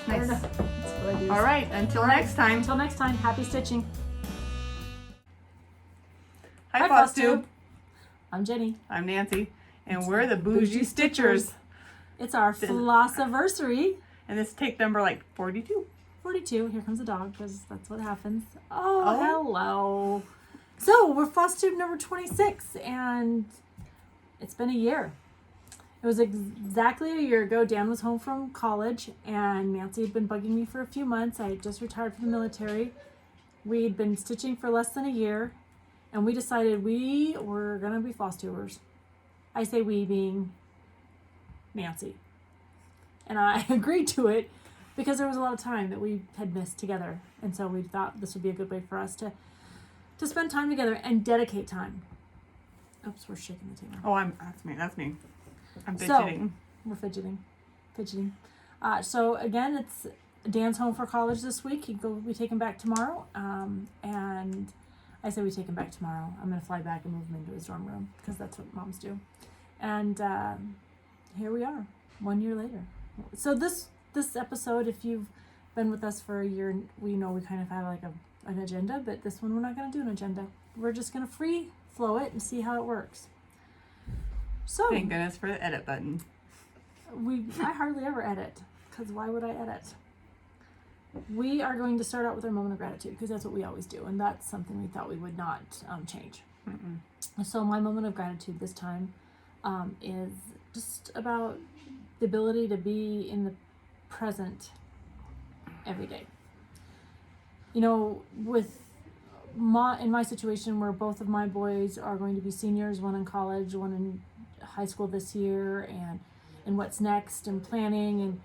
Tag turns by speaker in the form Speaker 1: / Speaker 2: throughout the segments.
Speaker 1: Nice.
Speaker 2: That's what I do.
Speaker 1: All right, until next time.
Speaker 2: Until next time, happy stitching.
Speaker 1: Hi, Flosstube.
Speaker 2: I'm Jenny.
Speaker 1: I'm Nancy, and we're the Bougie Stitchers.
Speaker 2: It's our Flossiversary.
Speaker 1: And this is take number like 42.
Speaker 2: 42. Here comes a dog, because that's what happens. Oh, hello. So, we're Flosstube number 26, and it's been a year. It was exactly a year ago. Dan was home from college, and Nancy had been bugging me for a few months. I had just retired from the military. We'd been stitching for less than a year, and we decided we were going to be Flosstubers. I say we being Nancy. And I agreed to it because there was a lot of time that we had missed together. And so we thought this would be a good way for us to spend time together and dedicate time. Oops, we're shaking the table.
Speaker 1: Oh, that's me. I'm fidgeting.
Speaker 2: So, we're fidgeting. So again, it's Dan's home for college this week. He'll be taken back tomorrow. And I say we take him back tomorrow. I'm going to fly back and move him into his dorm room because that's what moms do. And here we are, 1 year later. So this episode, if you've been with us for a year, we know we kind of have like an agenda, but this one we're not going to do an agenda. We're just going to free flow it and see how it works. So
Speaker 1: thank goodness for the edit button.
Speaker 2: I hardly ever edit, because why would I edit? We are going to start out with our moment of gratitude, because that's what we always do, and that's something we thought we would not change. So my moment of gratitude this time is just about the ability to be in the present every day. You know, in my situation where both of my boys are going to be seniors, one in college, one in high school this year, and what's next and planning, and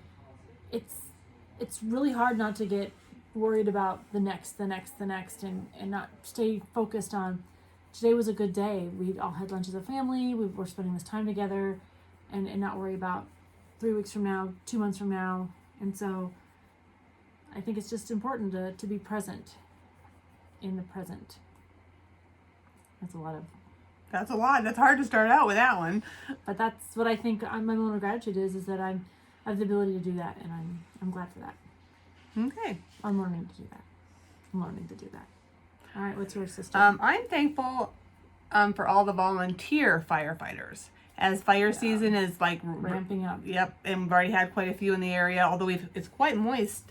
Speaker 2: it's really hard not to get worried about the next and not stay focused on today was a good day. We all had lunch as a family, we were spending this time together, and not worry about 3 weeks from now, 2 months from now. And so I think it's just important to be present in the present. That's a lot.
Speaker 1: That's hard to start out with that one.
Speaker 2: But that's what I think my moment of gratitude is that I have the ability to do that, and I'm glad for that.
Speaker 1: Okay.
Speaker 2: I'm learning to do that. All right, what's your sister?
Speaker 1: I'm thankful for all the volunteer firefighters. As fire season is like
Speaker 2: ramping up.
Speaker 1: Yep, and we've already had quite a few in the area, although it's quite moist.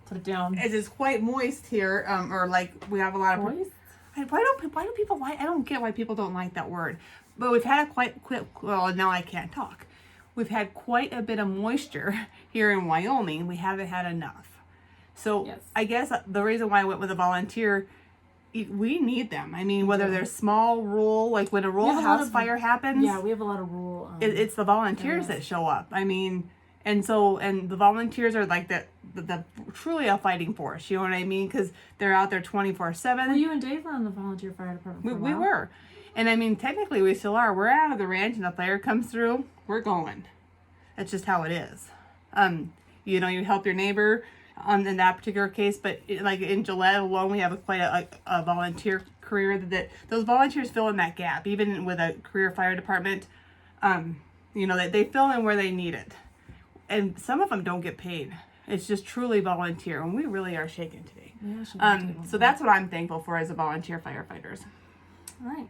Speaker 2: Put it down.
Speaker 1: It is quite moist here, or like we have a lot of
Speaker 2: moist.
Speaker 1: Why do people like? I don't get why people don't like that word. But we've had well, now I can't talk. We've had quite a bit of moisture here in Wyoming. We haven't had enough. So yes. I guess the reason why I went with a volunteer, we need them. I mean, whether they're small, rural, like when a rural house fire happens.
Speaker 2: Yeah, we have a lot of rural.
Speaker 1: It's the volunteers that show up. I mean, and the volunteers are like the truly a fighting force. You know what I mean? Because they're out there 24/7.
Speaker 2: Well, you and Dave were on the volunteer fire department.
Speaker 1: We were, and I mean, technically we still are. We're out of the ranch, and the fire comes through, we're going. That's just how it is. You know, you help your neighbor. In that particular case, but like in Gillette alone, we have quite a volunteer career that those volunteers fill in that gap. Even with a career fire department, you know, they fill in where they need it, and some of them don't get paid. It's just truly volunteer, and we really are shaken today. Yeah, so that's what I'm thankful for as a volunteer firefighters.
Speaker 2: All right.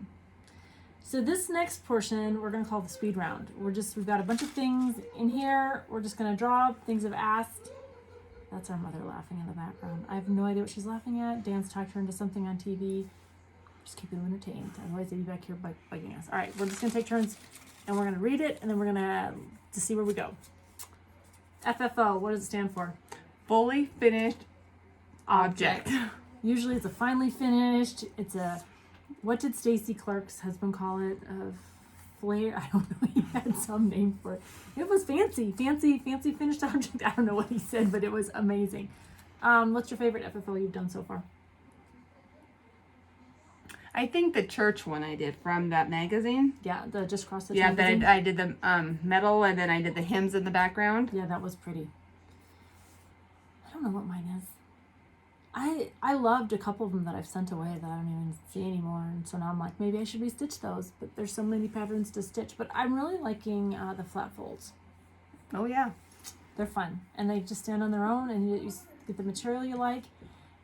Speaker 2: So this next portion we're gonna call the speed round. We've got a bunch of things in here. We're just gonna draw things I've asked. That's our mother laughing in the background. I have no idea what she's laughing at. Dan's talked her into something on TV. Just keeping them entertained. Otherwise they'd be back here bugging us. All right, we're just going to take turns, and we're going to read it, and then we're going to see where we go. FFO, what does it stand for?
Speaker 1: Fully finished object.
Speaker 2: Usually it's a finally finished. It's what did Stacy Clark's husband call it? Flair. I don't know. He had some name for it. It was fancy finished object. I don't know what he said, but it was amazing. What's your favorite FFO you've done so far?
Speaker 1: I think the church one I did from that magazine.
Speaker 2: Yeah, the Just Cross the
Speaker 1: magazine. I did the metal, and then I did the hymns in the background.
Speaker 2: Yeah, that was pretty. I don't know what mine is. I loved a couple of them that I've sent away that I don't even see anymore, and so now I'm like, maybe I should restitch those, but there's so many patterns to stitch. But I'm really liking the flat folds.
Speaker 1: Oh yeah.
Speaker 2: They're fun, and they just stand on their own, and you get the material you like,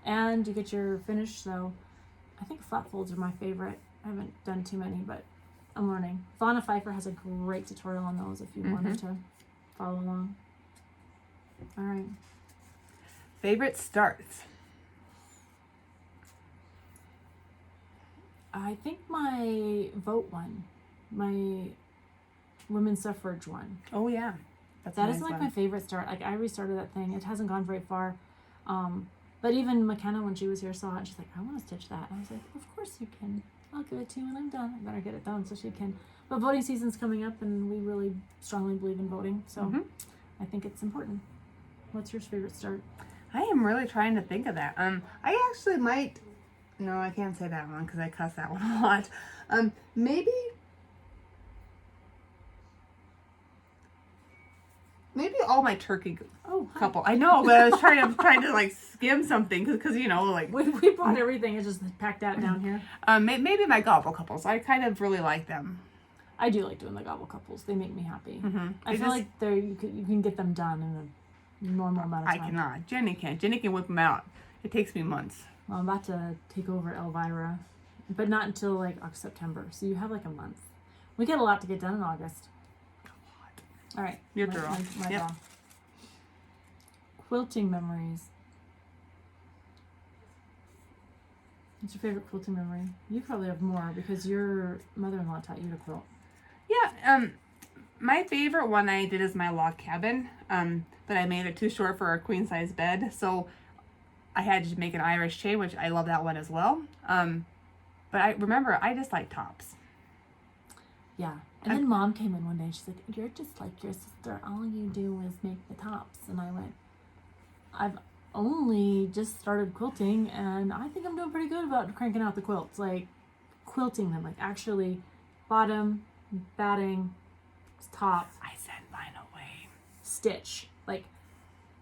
Speaker 2: and you get your finish. So I think flat folds are my favorite. I haven't done too many, but I'm learning. Fauna Pfeiffer has a great tutorial on those if you wanted to follow along. All right.
Speaker 1: Favorite starts?
Speaker 2: I think my vote one, my women's suffrage one.
Speaker 1: Oh yeah,
Speaker 2: That is like my favorite start. Like I restarted that thing. It hasn't gone very far. But even McKenna, when she was here, saw it and she's like, I want to stitch that. And I was like, of course you can. I'll give it to you when I'm done. I better get it done so she can. But voting season's coming up and we really strongly believe in voting. So I think it's important. What's your favorite start?
Speaker 1: I am really trying to think of that. I actually might. No, I can't say that one because I cuss that one a lot. Maybe all my turkey couple. I know, but I was trying to like skim something because you know like
Speaker 2: we bought everything and just packed that down here.
Speaker 1: Maybe my gobble couples. I kind of really like them.
Speaker 2: I do like doing the gobble couples. They make me happy. I feel like you can get them done in a normal amount of time.
Speaker 1: I cannot. Jenny can. Jenny can whip them out. It takes me months.
Speaker 2: Well, I'm about to take over Elvira, but not until like September. So you have like a month. We get a lot to get done in August. All right.
Speaker 1: Your draw.
Speaker 2: My draw. Quilting memories. What's your favorite quilting memory? You probably have more because your mother-in-law taught you to quilt.
Speaker 1: Yeah. My favorite one I did is my log cabin. But I made it too short for a queen size bed, so I had to make an Irish chain, which I love that one as well. But I remember I just like tops.
Speaker 2: Yeah. And then Mom came in one day and she's like, you're just like your sister. All you do is make the tops. And I went, I've only just started quilting and I think I'm doing pretty good about cranking out the quilts. Like quilting them, like actually bottom, batting, top.
Speaker 1: I sent mine away.
Speaker 2: Stitch. Like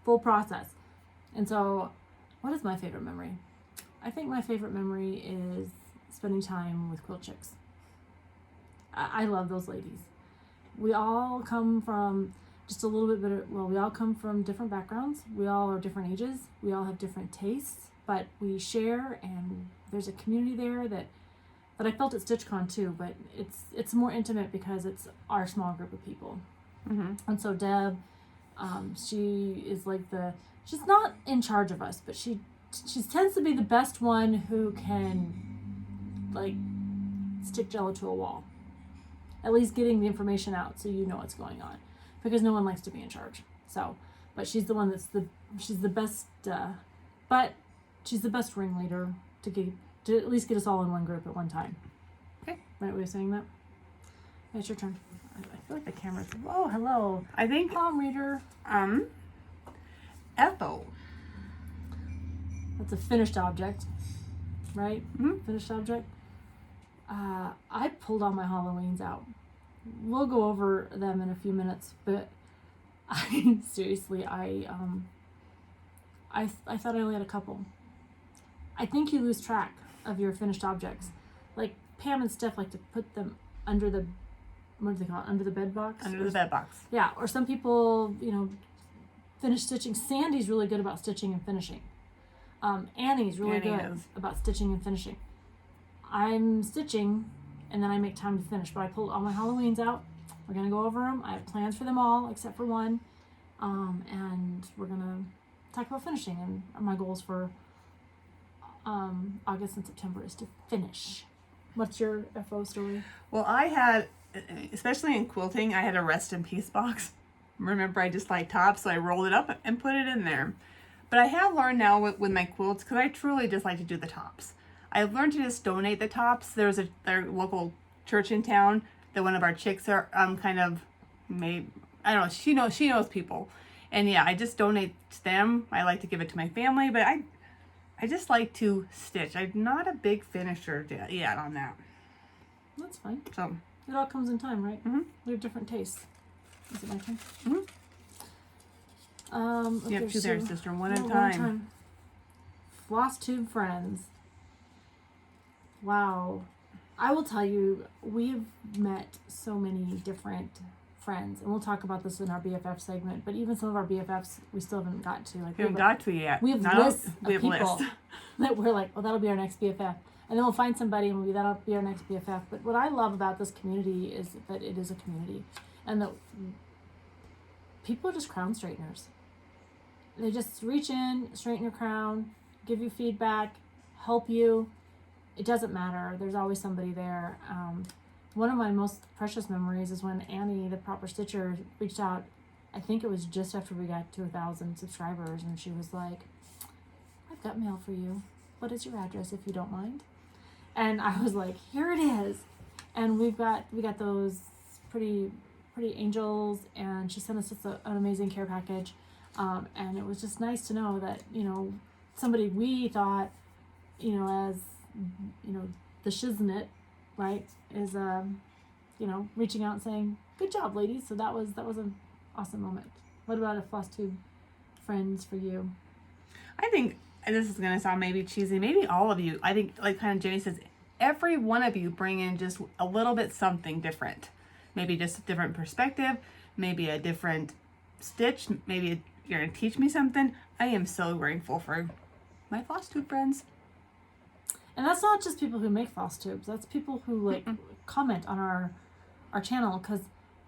Speaker 2: full process. And so what is my favorite memory? I think my favorite memory is spending time with Quilt Chicks. I love those ladies. We all come from just a little bit better. Well, we all come from different backgrounds. We all are different ages. We all have different tastes, but we share, and there's a community there that I felt at StitchCon too. But it's more intimate because it's our small group of people. And so Deb, she is like she's not in charge of us, but she tends to be the best one who can like stick Jello to a wall. At least getting the information out so you know what's going on, because no one likes to be in charge. So, but she's the one she's the best, but she's the best ringleader to at least get us all in one group at one time.
Speaker 1: Okay.
Speaker 2: Right way of saying that? Yeah, it's your turn. I feel like the camera's, oh, hello.
Speaker 1: I think
Speaker 2: palm reader.
Speaker 1: Ethel.
Speaker 2: That's a finished object, right? Finished object. I pulled all my Halloweens out. We'll go over them in a few minutes, but seriously, I thought I only had a couple. I think you lose track of your finished objects. Like Pam and Steph like to put them under the, what do they call it? Under the bed box?
Speaker 1: Under the bed box.
Speaker 2: Yeah, or some people, finish stitching. Sandy's really good about stitching and finishing. Annie's really good about stitching and finishing. I'm stitching, and then I make time to finish. But I pulled all my Halloweens out. We're going to go over them. I have plans for them all, except for one. And we're going to talk about finishing. And my goals for August and September is to finish. What's your FO story?
Speaker 1: Well, I had, especially in quilting, I had a rest in peace box. Remember, I just like tops, so I rolled it up and put it in there. But I have learned now with my quilts, because I truly just like to do the tops. I've learned to just donate the tops. There's a local church in town that one of our chicks are kind of made. I don't know. She knows people, and yeah, I just donate to them. I like to give it to my family, but I just like to stitch. I'm not a big finisher yet on that.
Speaker 2: That's fine.
Speaker 1: So
Speaker 2: it all comes in time, right? We have different tastes. Is it my turn?
Speaker 1: You have two there, sister. One at a
Speaker 2: One
Speaker 1: time.
Speaker 2: Flosstube friends. Wow. I will tell you, we've met so many different friends, and we'll talk about this in our BFF segment, but even some of our BFFs we still haven't got to. Like,
Speaker 1: We haven't got to yet.
Speaker 2: we have
Speaker 1: No,
Speaker 2: lists of
Speaker 1: we have
Speaker 2: people
Speaker 1: lists.
Speaker 2: that we're like, well, that'll be our next BFF. And then we'll find somebody and that'll be our next BFF. But what I love about this community is that it is a community. And that people are just crown straighteners. They just reach in, straighten your crown, give you feedback, help you. It doesn't matter. There's always somebody there. One of my most precious memories is when Annie, the Proper Stitcher, reached out. I think it was just after we got to 1,000 subscribers. And she was like, I've got mail for you. What is your address, if you don't mind? And I was like, here it is. And we got those pretty angels, and she sent us just an amazing care package. And it was just nice to know that, somebody we thought, as, the shiznit, right, is, reaching out and saying, good job, ladies. So that was an awesome moment. What about a Flosstube friends for you?
Speaker 1: I think, and this is going to sound maybe cheesy, maybe all of you, I think, like kind of Jenny says, every one of you bring in just a little bit something different. Maybe just a different perspective, maybe a different stitch, maybe you're going to teach me something. I am so grateful for my Flosstube friends.
Speaker 2: And that's not just people who make Flosstubes. That's people who comment on our channel. Because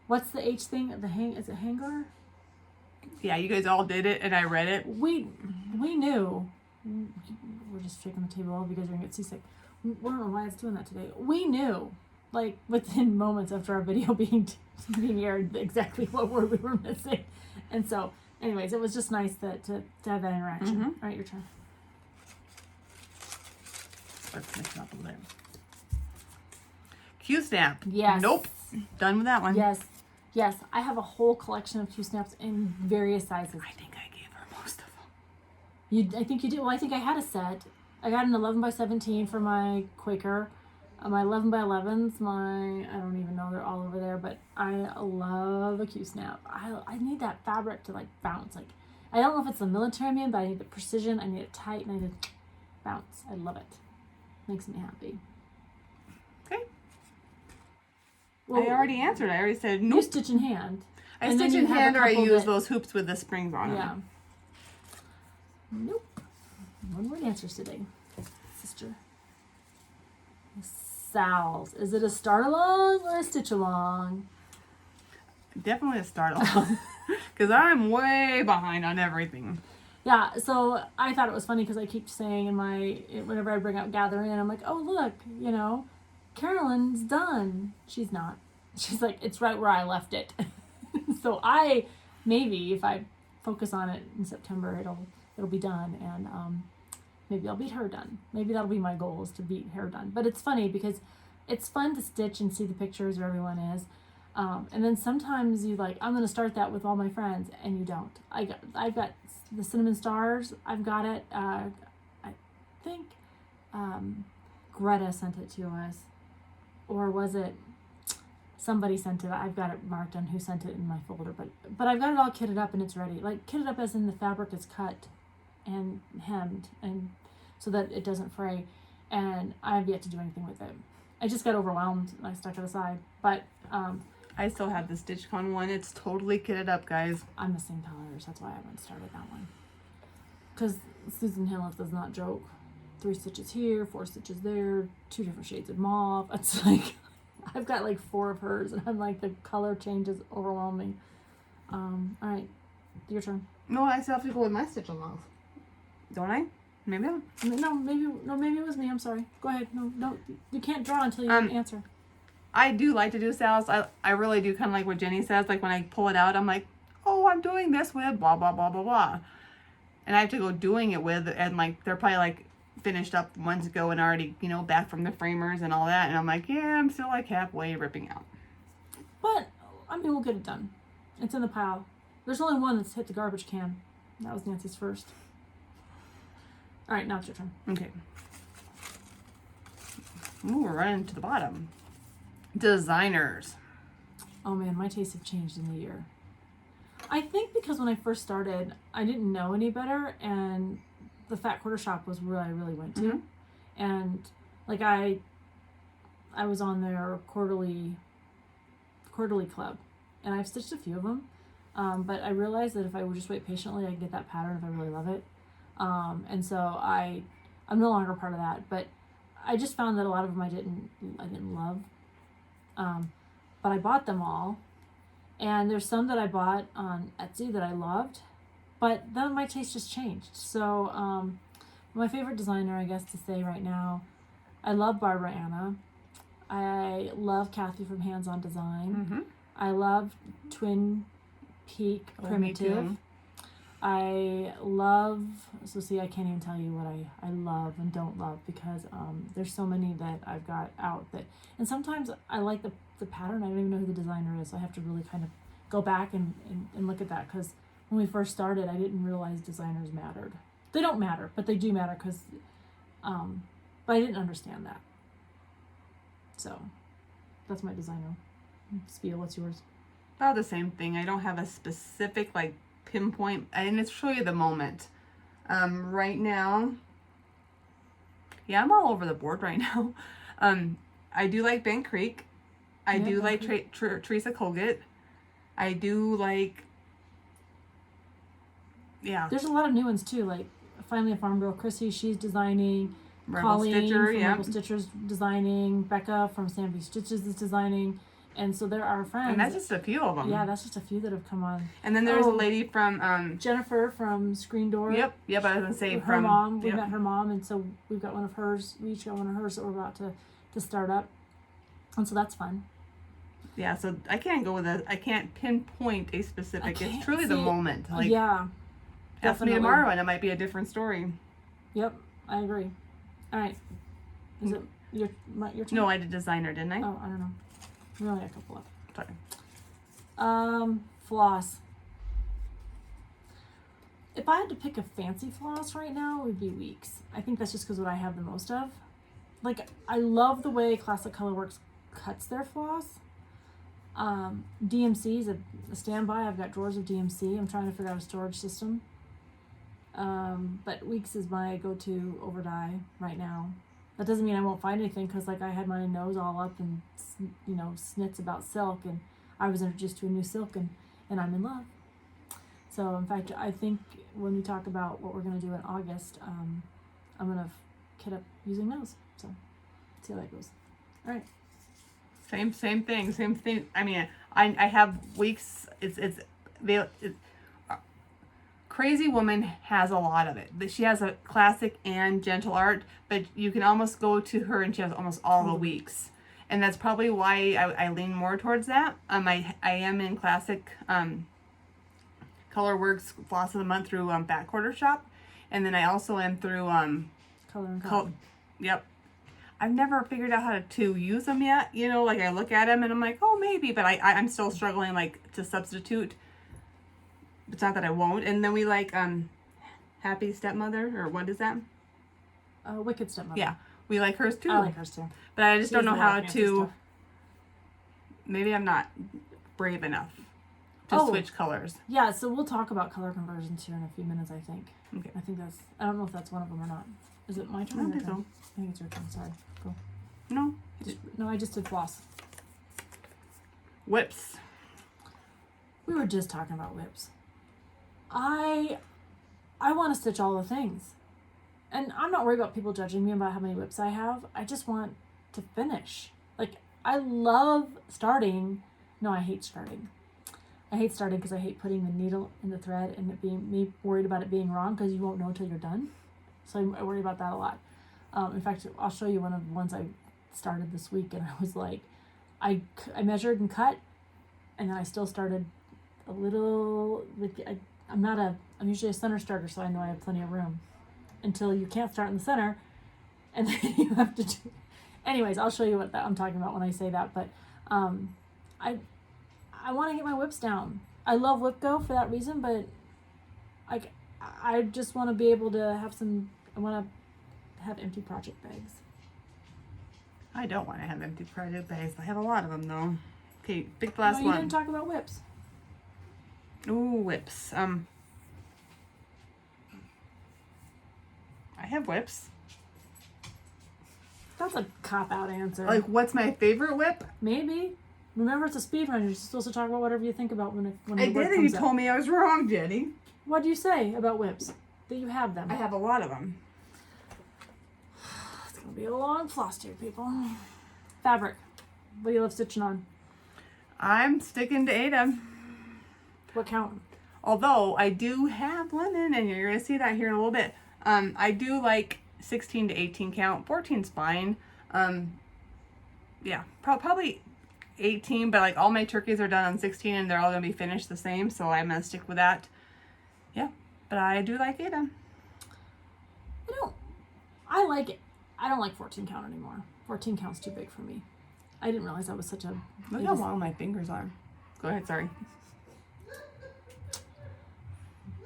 Speaker 2: what's the H thing? Is it Hangar?
Speaker 1: Yeah, you guys all did it, and I read it.
Speaker 2: We knew. We're just shaking the table. All of you guys are gonna get seasick. We don't know why it's doing that today. We knew, like within moments after our video being aired, exactly what word we were missing. And so, anyways, it was just nice to have that interaction.
Speaker 1: Mm-hmm.
Speaker 2: All right, your turn.
Speaker 1: Let's mix it up a little bit. Q-snap.
Speaker 2: Yes.
Speaker 1: Nope. Done with that one.
Speaker 2: Yes. I have a whole collection of Q-snaps in various sizes.
Speaker 1: I think I gave her most of them.
Speaker 2: I think you did. Well, I think I had a set. I got an 11 by 17 for my Quaker. My 11 by 11s, I don't even know, they're all over there, but I love a Q-snap. I need that fabric to bounce. I don't know if it's the military man, but I need the precision, I need it tight, and I need it bounce. I love it. Makes me happy.
Speaker 1: Okay.
Speaker 2: Well,
Speaker 1: I already answered. I already said
Speaker 2: you
Speaker 1: nope.
Speaker 2: stitch in hand.
Speaker 1: I stitch in hand, or I use those hoops with the springs on them.
Speaker 2: Yeah. Nope. One word answers today, sister. SALs. Is it a start along or a stitch along?
Speaker 1: Definitely a start along. Because I'm way behind on everything.
Speaker 2: Yeah, so I thought it was funny because I keep saying whenever I bring up Gather In, I'm like, oh, look, Carolyn's done. She's not. She's like, it's right where I left it. So maybe if I focus on it in September, it'll be done, and maybe I'll beat her done. Maybe that'll be my goal, is to beat her done. But it's funny because it's fun to stitch and see the pictures where everyone is. And then sometimes I'm going to start that with all my friends, and you don't. I've got the Cinnamon Stars. I've got it. I think Greta sent it to us. Or was it somebody sent it? I've got it marked on who sent it in my folder. But I've got it all kitted up and it's ready. Kitted up as in the fabric is cut and hemmed, and so that it doesn't fray. And I have yet to do anything with it. I just got overwhelmed and I stuck it aside. But
Speaker 1: I still have the StitchCon one. It's totally kitted up, guys.
Speaker 2: I'm missing colors. That's why I haven't started that one. Because Susan Hilleth does not joke. 3 stitches here, 4 stitches there, 2 different shades of mauve. It's I've got 4 of hers, and I'm the color change is overwhelming. All right, your turn.
Speaker 1: No, I still have to go with my stitch alongs. Don't I? Maybe not.
Speaker 2: No, maybe it was me. I'm sorry. Go ahead. No, you can't draw until you answer.
Speaker 1: I do like to do SALs. I really do kind of like what Jenny says. When I pull it out, I'm like, oh, I'm doing this with blah, blah, blah, blah, blah. And I have to go doing it with, and they're probably finished up months ago and already, back from the framers and all that. And I'm like, yeah, I'm still halfway ripping out.
Speaker 2: But, we'll get it done. It's in the pile. There's only one that's hit the garbage can. That was Nancy's first. All right, now it's your turn.
Speaker 1: Okay. Ooh, we're running to the bottom. Designers.
Speaker 2: Oh man, my tastes have changed in the year. I think because when I first started, I didn't know any better, and the Fat Quarter Shop was where I really went to. Mm-hmm. And I was on their quarterly club, and I've stitched a few of them. But I realized that if I would just wait patiently, I could get that pattern if I really love it. And so I'm no longer part of that, but I just found that a lot of them I didn't love. But I bought them all, and there's some that I bought on Etsy that I loved, but then my taste just changed. So my favorite designer, I guess to say right now, I love Barbara Anna. I love Kathy from Hands On Design. I love Twin Peak Primitive. I love, so see, I can't even tell you what I love and don't love, because there's so many that I've got out that, and sometimes I like the pattern. I don't even know who the designer is. So I have to really kind of go back and look at that, because when we first started, I didn't realize designers mattered. They don't matter, but they do matter, because, but I didn't understand that. So that's my designer spiel. What's yours?
Speaker 1: About the same thing. I don't have a specific like pinpoint, and it's truly the moment. Right now, yeah, I'm all over the board right now. I do like Bent Creek. I do like Teresa Colgate. I do like, yeah.
Speaker 2: There's a lot of new ones too, like Finally a Farm Girl, Chrissy, she's designing.
Speaker 1: Rebel
Speaker 2: Colleen
Speaker 1: Stitcher,
Speaker 2: from
Speaker 1: yeah.
Speaker 2: Rebel Stitchers designing. Becca from Sam B Stitches is designing. And so there are friends.
Speaker 1: And that's just a few of them.
Speaker 2: Yeah, that's just a few that have come on.
Speaker 1: And then there's a lady from
Speaker 2: Jennifer from Screen Door.
Speaker 1: Yep. I was gonna say
Speaker 2: her mom. We
Speaker 1: yep.
Speaker 2: met her mom, and so we've got one of hers. We each got one of hers that we're about to start up, and so that's fun.
Speaker 1: Yeah, so I can't pinpoint a specific. It's truly the moment. Like,
Speaker 2: yeah.
Speaker 1: Ask me tomorrow, and it might be a different story.
Speaker 2: Yep, I agree. All right. Is it your turn?
Speaker 1: No, I did designer, didn't I?
Speaker 2: Oh, I don't know. We only got a couple left.
Speaker 1: Sorry.
Speaker 2: Floss. If I had to pick a fancy floss right now, it would be Weeks. I think that's just because what I have the most of. Like, I love the way Classic Colorworks cuts their floss. DMC is a standby. I've got drawers of DMC. I'm trying to figure out a storage system. But Weeks is my go-to over dye right now. That doesn't mean I won't find anything, because like I had my nose all up and snits about silk, and I was introduced to a new silk, and I'm in love. So in fact, I think when we talk about what we're going to do in August, I'm going to kit up using those. So see how that goes. All right.
Speaker 1: Same thing. I mean, I have Weeks. It's Crazy Woman has a lot of it. She has a classic and gentle art, but you can almost go to her and she has almost all the Weeks. And that's probably why I lean more towards that. I am in classic Colorworks Floss of the Month through Back Quarter Shop. And then I also am through
Speaker 2: Color and Cotton.
Speaker 1: Yep. I've never figured out how to use them yet. Like I look at them and I'm like, oh, maybe, but I'm still struggling like to substitute. It's not that I won't. And then we like Happy Stepmother, or what is that?
Speaker 2: Wicked Stepmother.
Speaker 1: Yeah, we like hers too.
Speaker 2: I like hers too.
Speaker 1: But I just don't know how
Speaker 2: fancy
Speaker 1: to.
Speaker 2: stuff.
Speaker 1: Maybe I'm not brave enough to switch colors.
Speaker 2: Yeah, so we'll talk about color conversions here in a few minutes, I think.
Speaker 1: Okay.
Speaker 2: I don't know if that's one of them or not. Is it my turn?
Speaker 1: I
Speaker 2: or
Speaker 1: don't
Speaker 2: your
Speaker 1: think
Speaker 2: turn?
Speaker 1: so.
Speaker 2: I think it's your turn. Sorry. Go.
Speaker 1: No.
Speaker 2: No, I just did Floss.
Speaker 1: Whips.
Speaker 2: We were just talking about whips. I want to stitch all the things. And I'm not worried about people judging me about how many whips I have. I just want to finish. Like, I love starting. No, I hate starting. I hate starting because I hate putting the needle in the thread and it being me worried about it being wrong, because you won't know until you're done. So I worry about that a lot. In fact, I'll show you one of the ones I started this week, and I was like, I measured and cut, and then I still started a little. I'm usually a center starter, so I know I have plenty of room. Until you can't start in the center, and then you have to do. Anyways, I'll show you what I'm talking about when I say that. But I want to get my whips down. I love Whip Go for that reason, but I just want to be able to have some. I want to have empty project bags.
Speaker 1: I don't want to have empty project bags. I have a lot of them though. Okay, pick the last
Speaker 2: You
Speaker 1: one.
Speaker 2: didn't talk about whips.
Speaker 1: Ooh, whips. I have whips.
Speaker 2: That's a cop-out answer.
Speaker 1: Like, what's my favorite whip?
Speaker 2: Maybe. Remember, it's a speed run. You're supposed to talk about whatever you think about when
Speaker 1: I
Speaker 2: the word
Speaker 1: did, and you
Speaker 2: comes up.
Speaker 1: told me I was wrong, Jenny.
Speaker 2: What do you say about whips? That you have them.
Speaker 1: I have a lot of them.
Speaker 2: It's gonna be a long floss tube, people. Fabric. What do you love stitching on?
Speaker 1: I'm sticking to Ada.
Speaker 2: What count?
Speaker 1: Although I do have linen, and you're gonna see that here in a little bit. I do like 16 to 18 count. 14's fine. Yeah, probably 18, but like all my turkeys are done on 16 and they're all gonna be finished the same, so I'm gonna stick with that. Yeah, but I do like Ada.
Speaker 2: I like it. I don't like 14 count anymore. 14 count's too big for me. I didn't realize that was such a...
Speaker 1: Look how long my fingers are. Go ahead, sorry.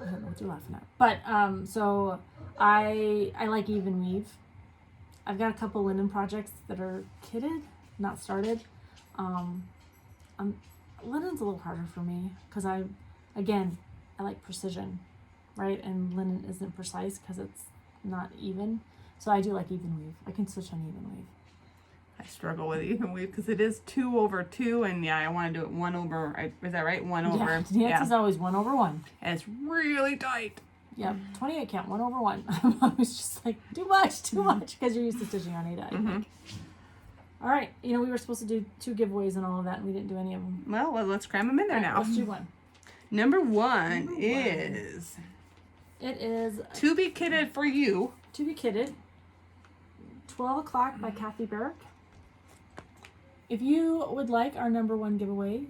Speaker 2: I don't know what you're laughing at. But, so I like even weave. I've got a couple linen projects that are kitted, not started. Linen's a little harder for me because I like precision, right? And linen isn't precise because it's not even. So I do like even weave. I can stitch on even weave.
Speaker 1: I struggle with even weave because it is 2 over 2, and yeah, I want to do it 1 over. Is that right? 1 over.
Speaker 2: Yeah, the answer's always 1 over 1.
Speaker 1: And it's really tight.
Speaker 2: Yep, 28 count, 1 over 1. I'm always just like, too much, because you're used to stitching on Ada, I think. All right, we were supposed to do 2 giveaways and all of that, and we didn't do any of them.
Speaker 1: Well, let's cram them in there now.
Speaker 2: Let's do one.
Speaker 1: Number one is...
Speaker 2: It is...
Speaker 1: To Be Kitted for You.
Speaker 2: To Be Kitted. 12 O'Clock by Kathy Barrick. If you would like our number 1 giveaway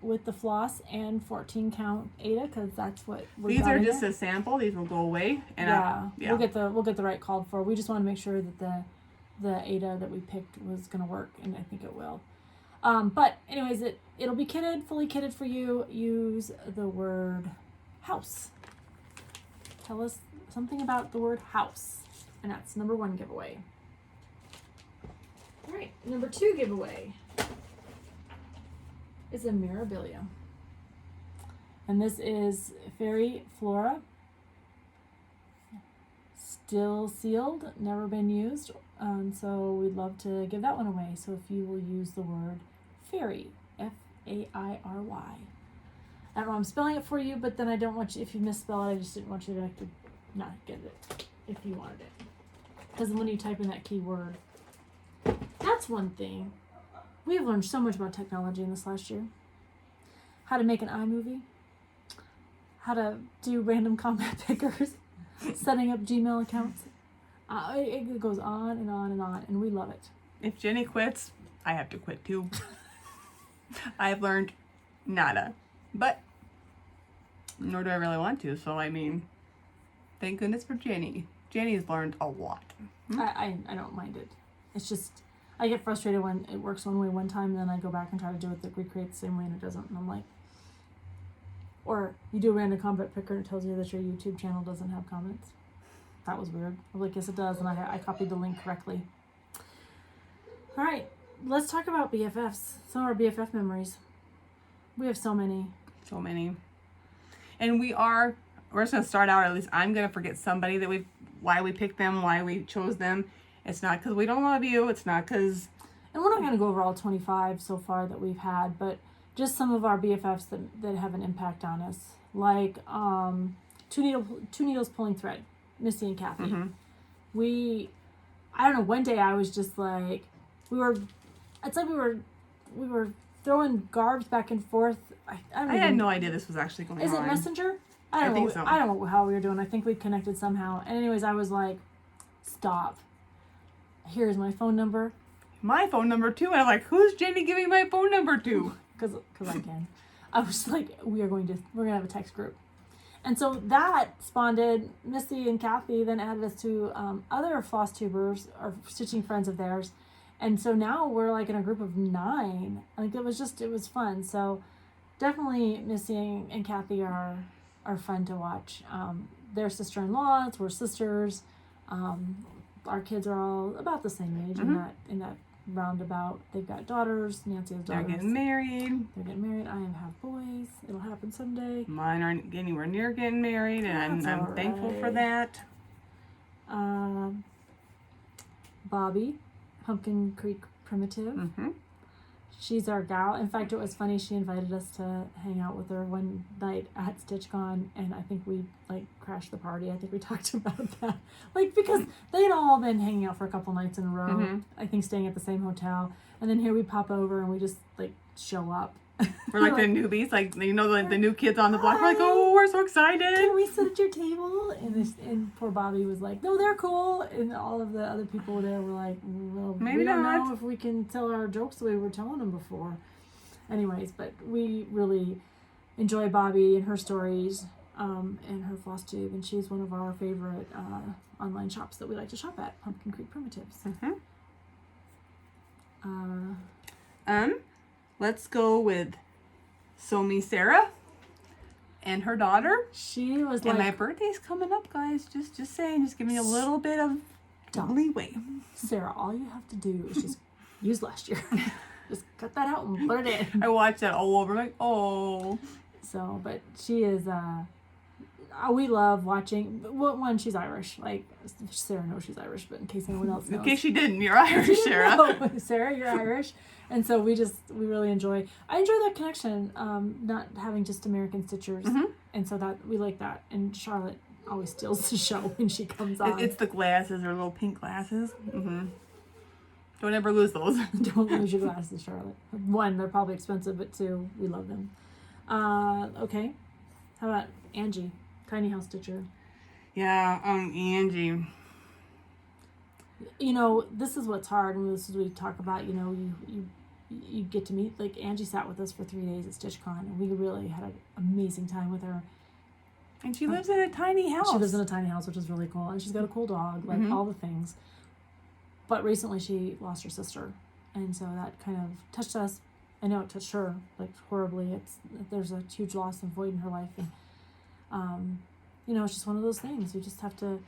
Speaker 2: with the floss and 14 count Ada, because that's what we're
Speaker 1: These are just a sample. These will go away. And
Speaker 2: we'll get the right called for. We just want to make sure that the Ada that we picked was going to work, and I think it will. But anyways, it'll be kitted, fully kitted for you. Use the word house. Tell us something about the word house, and that's number 1 giveaway. All right, number 2 giveaway is a Mirabilia. And this is Fairy Flora. Still sealed, never been used. So we'd love to give that one away. So if you will use the word fairy, Fairy. I don't know, I'm spelling it for you, but then I don't want you, if you misspell it, I just didn't want you to not get it if you wanted it. Because when you type in that keyword, that's one thing. We've learned so much about technology in this last year. How to make an iMovie. How to do random comment pickers. Setting up Gmail accounts. It goes on and on and on, and we love it.
Speaker 1: If Jenny quits, I have to quit too. I've learned nada. But, nor do I really want to, so I mean, thank goodness for Jenny. Jenny's learned a lot.
Speaker 2: I don't mind it. It's just, I get frustrated when it works one way one time, and then I go back and try to do it, recreate the same way, and it doesn't, and I'm like, or you do a random comment picker and it tells you that your YouTube channel doesn't have comments. That was weird. I'm like, yes it does, and I copied the link correctly. All right, let's talk about BFFs. Some of our BFF memories. We have so many.
Speaker 1: So many. And we're just going to start out, at least I'm going to forget somebody that why we picked them, why we chose them. It's not because we don't love you. It's not because...
Speaker 2: And we're not going to go over all 25 so far that we've had, but just some of our BFFs that have an impact on us. Like two needles pulling thread, Missy and Kathy. Mm-hmm. I don't know, one day I was just like, we were throwing garbs back and forth. I
Speaker 1: had no idea this was actually going on.
Speaker 2: Is it Messenger? I think so. I don't know how we were doing. I think we connected somehow. And anyways, I was like, stop. Here's my phone number.
Speaker 1: My phone number too. And I'm like, who's Jenny giving my phone number to?
Speaker 2: Because I can. I was like, we're gonna have a text group. And so that spawned Missy and Kathy, then added us to other floss tubers or stitching friends of theirs. And so now we're like in a group of 9. Like it was fun. So definitely Missy and Kathy are fun to watch. They're sister-in-laws, we're sisters. Our kids are all about the same age in that roundabout. They've got daughters. Nancy has daughters.
Speaker 1: They're getting married.
Speaker 2: I have boys. It'll happen someday.
Speaker 1: Mine aren't anywhere near getting married, and I'm thankful for that.
Speaker 2: Bobby, Pumpkin Creek Primitive. She's our gal. In fact, it was funny. She invited us to hang out with her one night at StitchCon, and I think we like crashed the party. I think we talked about that, like because they'd all been hanging out for a couple nights in a row.
Speaker 1: Mm-hmm.
Speaker 2: I think staying at the same hotel, and then here we pop over and we just like show up.
Speaker 1: We're like the newbies, like you know, like the new kids on the block. We're like, oh, we're so excited.
Speaker 2: Can we sit at your table? And poor Bobby was like, no, they're cool. And all of the other people there were like, well,
Speaker 1: Maybe
Speaker 2: we don't
Speaker 1: not.
Speaker 2: know if we can tell our jokes the way we were telling them before. Anyways, but we really enjoy Bobby and her stories and her Flosstube. And she's one of our favorite online shops that we like to shop at, Pumpkin Creek Primitives.
Speaker 1: Let's go with Somi Sarah and her daughter.
Speaker 2: She was
Speaker 1: And
Speaker 2: like,
Speaker 1: my birthday's coming up, guys. Just saying, just give me a little bit of leeway.
Speaker 2: Sarah, all you have to do is just use last year. Just cut that out and put it in.
Speaker 1: I watched that all over, like, oh.
Speaker 2: So, but she is, we love watching, one, she's Irish. Like, Sarah knows she's Irish, but in case anyone else knows.
Speaker 1: In case she didn't, you're Irish, Sarah.
Speaker 2: No, Sarah, you're Irish. And so we really enjoy, I enjoy that connection, not having just American Stitchers. And so that, we like that. And Charlotte always steals the show when she comes on.
Speaker 1: It's the glasses, her little pink glasses. Don't ever lose those.
Speaker 2: Don't lose your glasses, Charlotte. One, they're probably expensive, but two, we love them. Okay. How about Angie, Tiny House Stitcher?
Speaker 1: Yeah, Angie.
Speaker 2: You know, this is what's hard, and this is what we talk about. You know, you get to meet, like Angie sat with us for 3 days at StitchCon, and we really had an amazing time with her.
Speaker 1: And she lives in a tiny house.
Speaker 2: She lives in a tiny house, which is really cool, and she's got a cool dog, like all the things. But recently she lost her sister, and so that kind of touched us. I know it touched her like horribly. There's a huge loss and void in her life, and you know, it's just one of those things. You just have to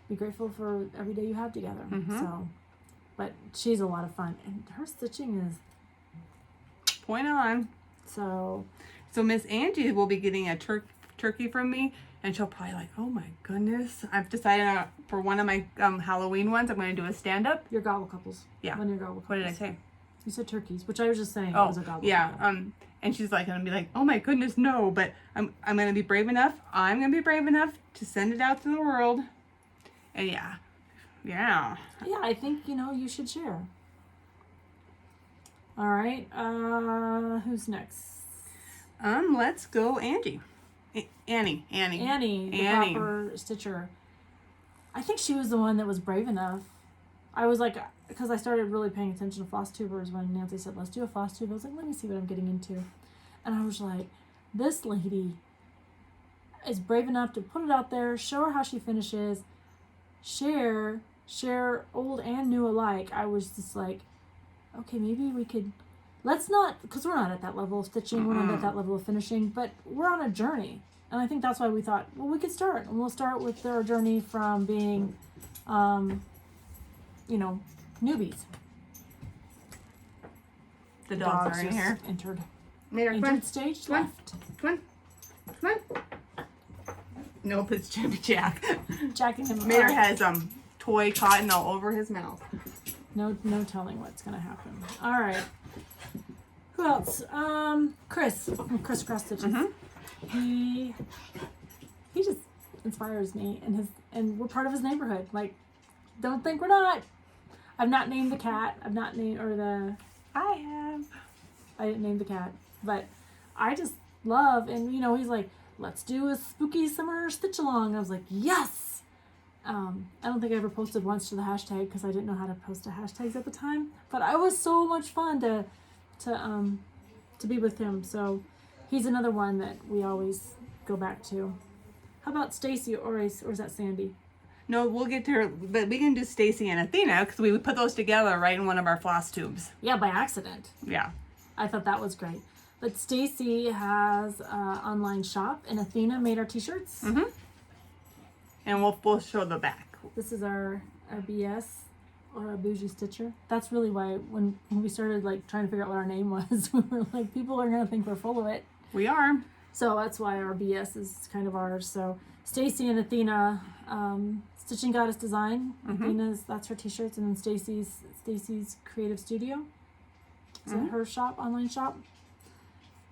Speaker 2: be grateful for every day you have together. So, but she's a lot of fun, and her stitching is
Speaker 1: point on.
Speaker 2: So
Speaker 1: Miss Angie will be getting a turkey from me, and she'll probably like, oh my goodness. I've decided for one of my Halloween ones, I'm going to do a stand-up.
Speaker 2: your gobble couples.
Speaker 1: Yeah.
Speaker 2: One of your gobble couples.
Speaker 1: What did I say?
Speaker 2: You said turkeys, which I was just saying it
Speaker 1: Oh,
Speaker 2: was a gobble
Speaker 1: yeah.
Speaker 2: couple.
Speaker 1: And she's like gonna be like, oh my goodness, no. But I'm gonna be brave enough. I'm gonna be brave enough to send it out to the world. And yeah.
Speaker 2: Yeah, I think, you know, you should share. All right. Who's next?
Speaker 1: Let's go, Angie. Annie,
Speaker 2: the proper stitcher. I think she was the one that was brave enough. I was like, because I started really paying attention to Flosstubers when Nancy said, let's do a Flosstube. I was like, let me see what I'm getting into. And I was like, this lady is brave enough to put it out there, show her how she finishes, share old and new alike. I was just like, okay, maybe we could, let's not, because we're not at that level of stitching, we're not at that level of finishing, but we're on a journey. And I think that's why we thought, well, we could start. And we'll start with our journey from being, you know, newbies.
Speaker 1: The dogs are in
Speaker 2: just
Speaker 1: here.
Speaker 2: Entered.
Speaker 1: Mater, come on.
Speaker 2: Entered stage
Speaker 1: Come on.
Speaker 2: left.
Speaker 1: Come on. Nope, it's Jimmy Jack.
Speaker 2: Jacking him.
Speaker 1: Mater
Speaker 2: All right.
Speaker 1: has toy cotton all over his mouth.
Speaker 2: No telling what's gonna happen. All right. Who else? Chris from Chris Cross Stitches. He just inspires me, and we're part of his neighborhood. Like, don't think we're not. I've not named the cat. I didn't name the cat, but I just love, and you know, he's like, let's do a spooky summer stitch along. And I was like, yes. I don't think I ever posted once to the hashtag because I didn't know how to post to hashtags at the time, but I was so much fun to be with him. So he's another one that we always go back to. How about Stacy, or is that Sandy?
Speaker 1: No, we'll get to her, but we can do Stacy and Athena because we put those together right in one of our floss tubes.
Speaker 2: Yeah, by accident.
Speaker 1: Yeah.
Speaker 2: I thought that was great. But Stacy has an online shop, and Athena made our t-shirts.
Speaker 1: And we'll show the back.
Speaker 2: This is our BS, or our Bougie Stitcher. That's really why when we started like trying to figure out what our name was, we were like, people are gonna think we're full of it.
Speaker 1: We are.
Speaker 2: So that's why our BS is kind of ours. So Stacy and Athena, Stitching Goddess Design. Athena's, that's her t-shirts, and then Stacy's Creative Studio. Is it her shop, online shop?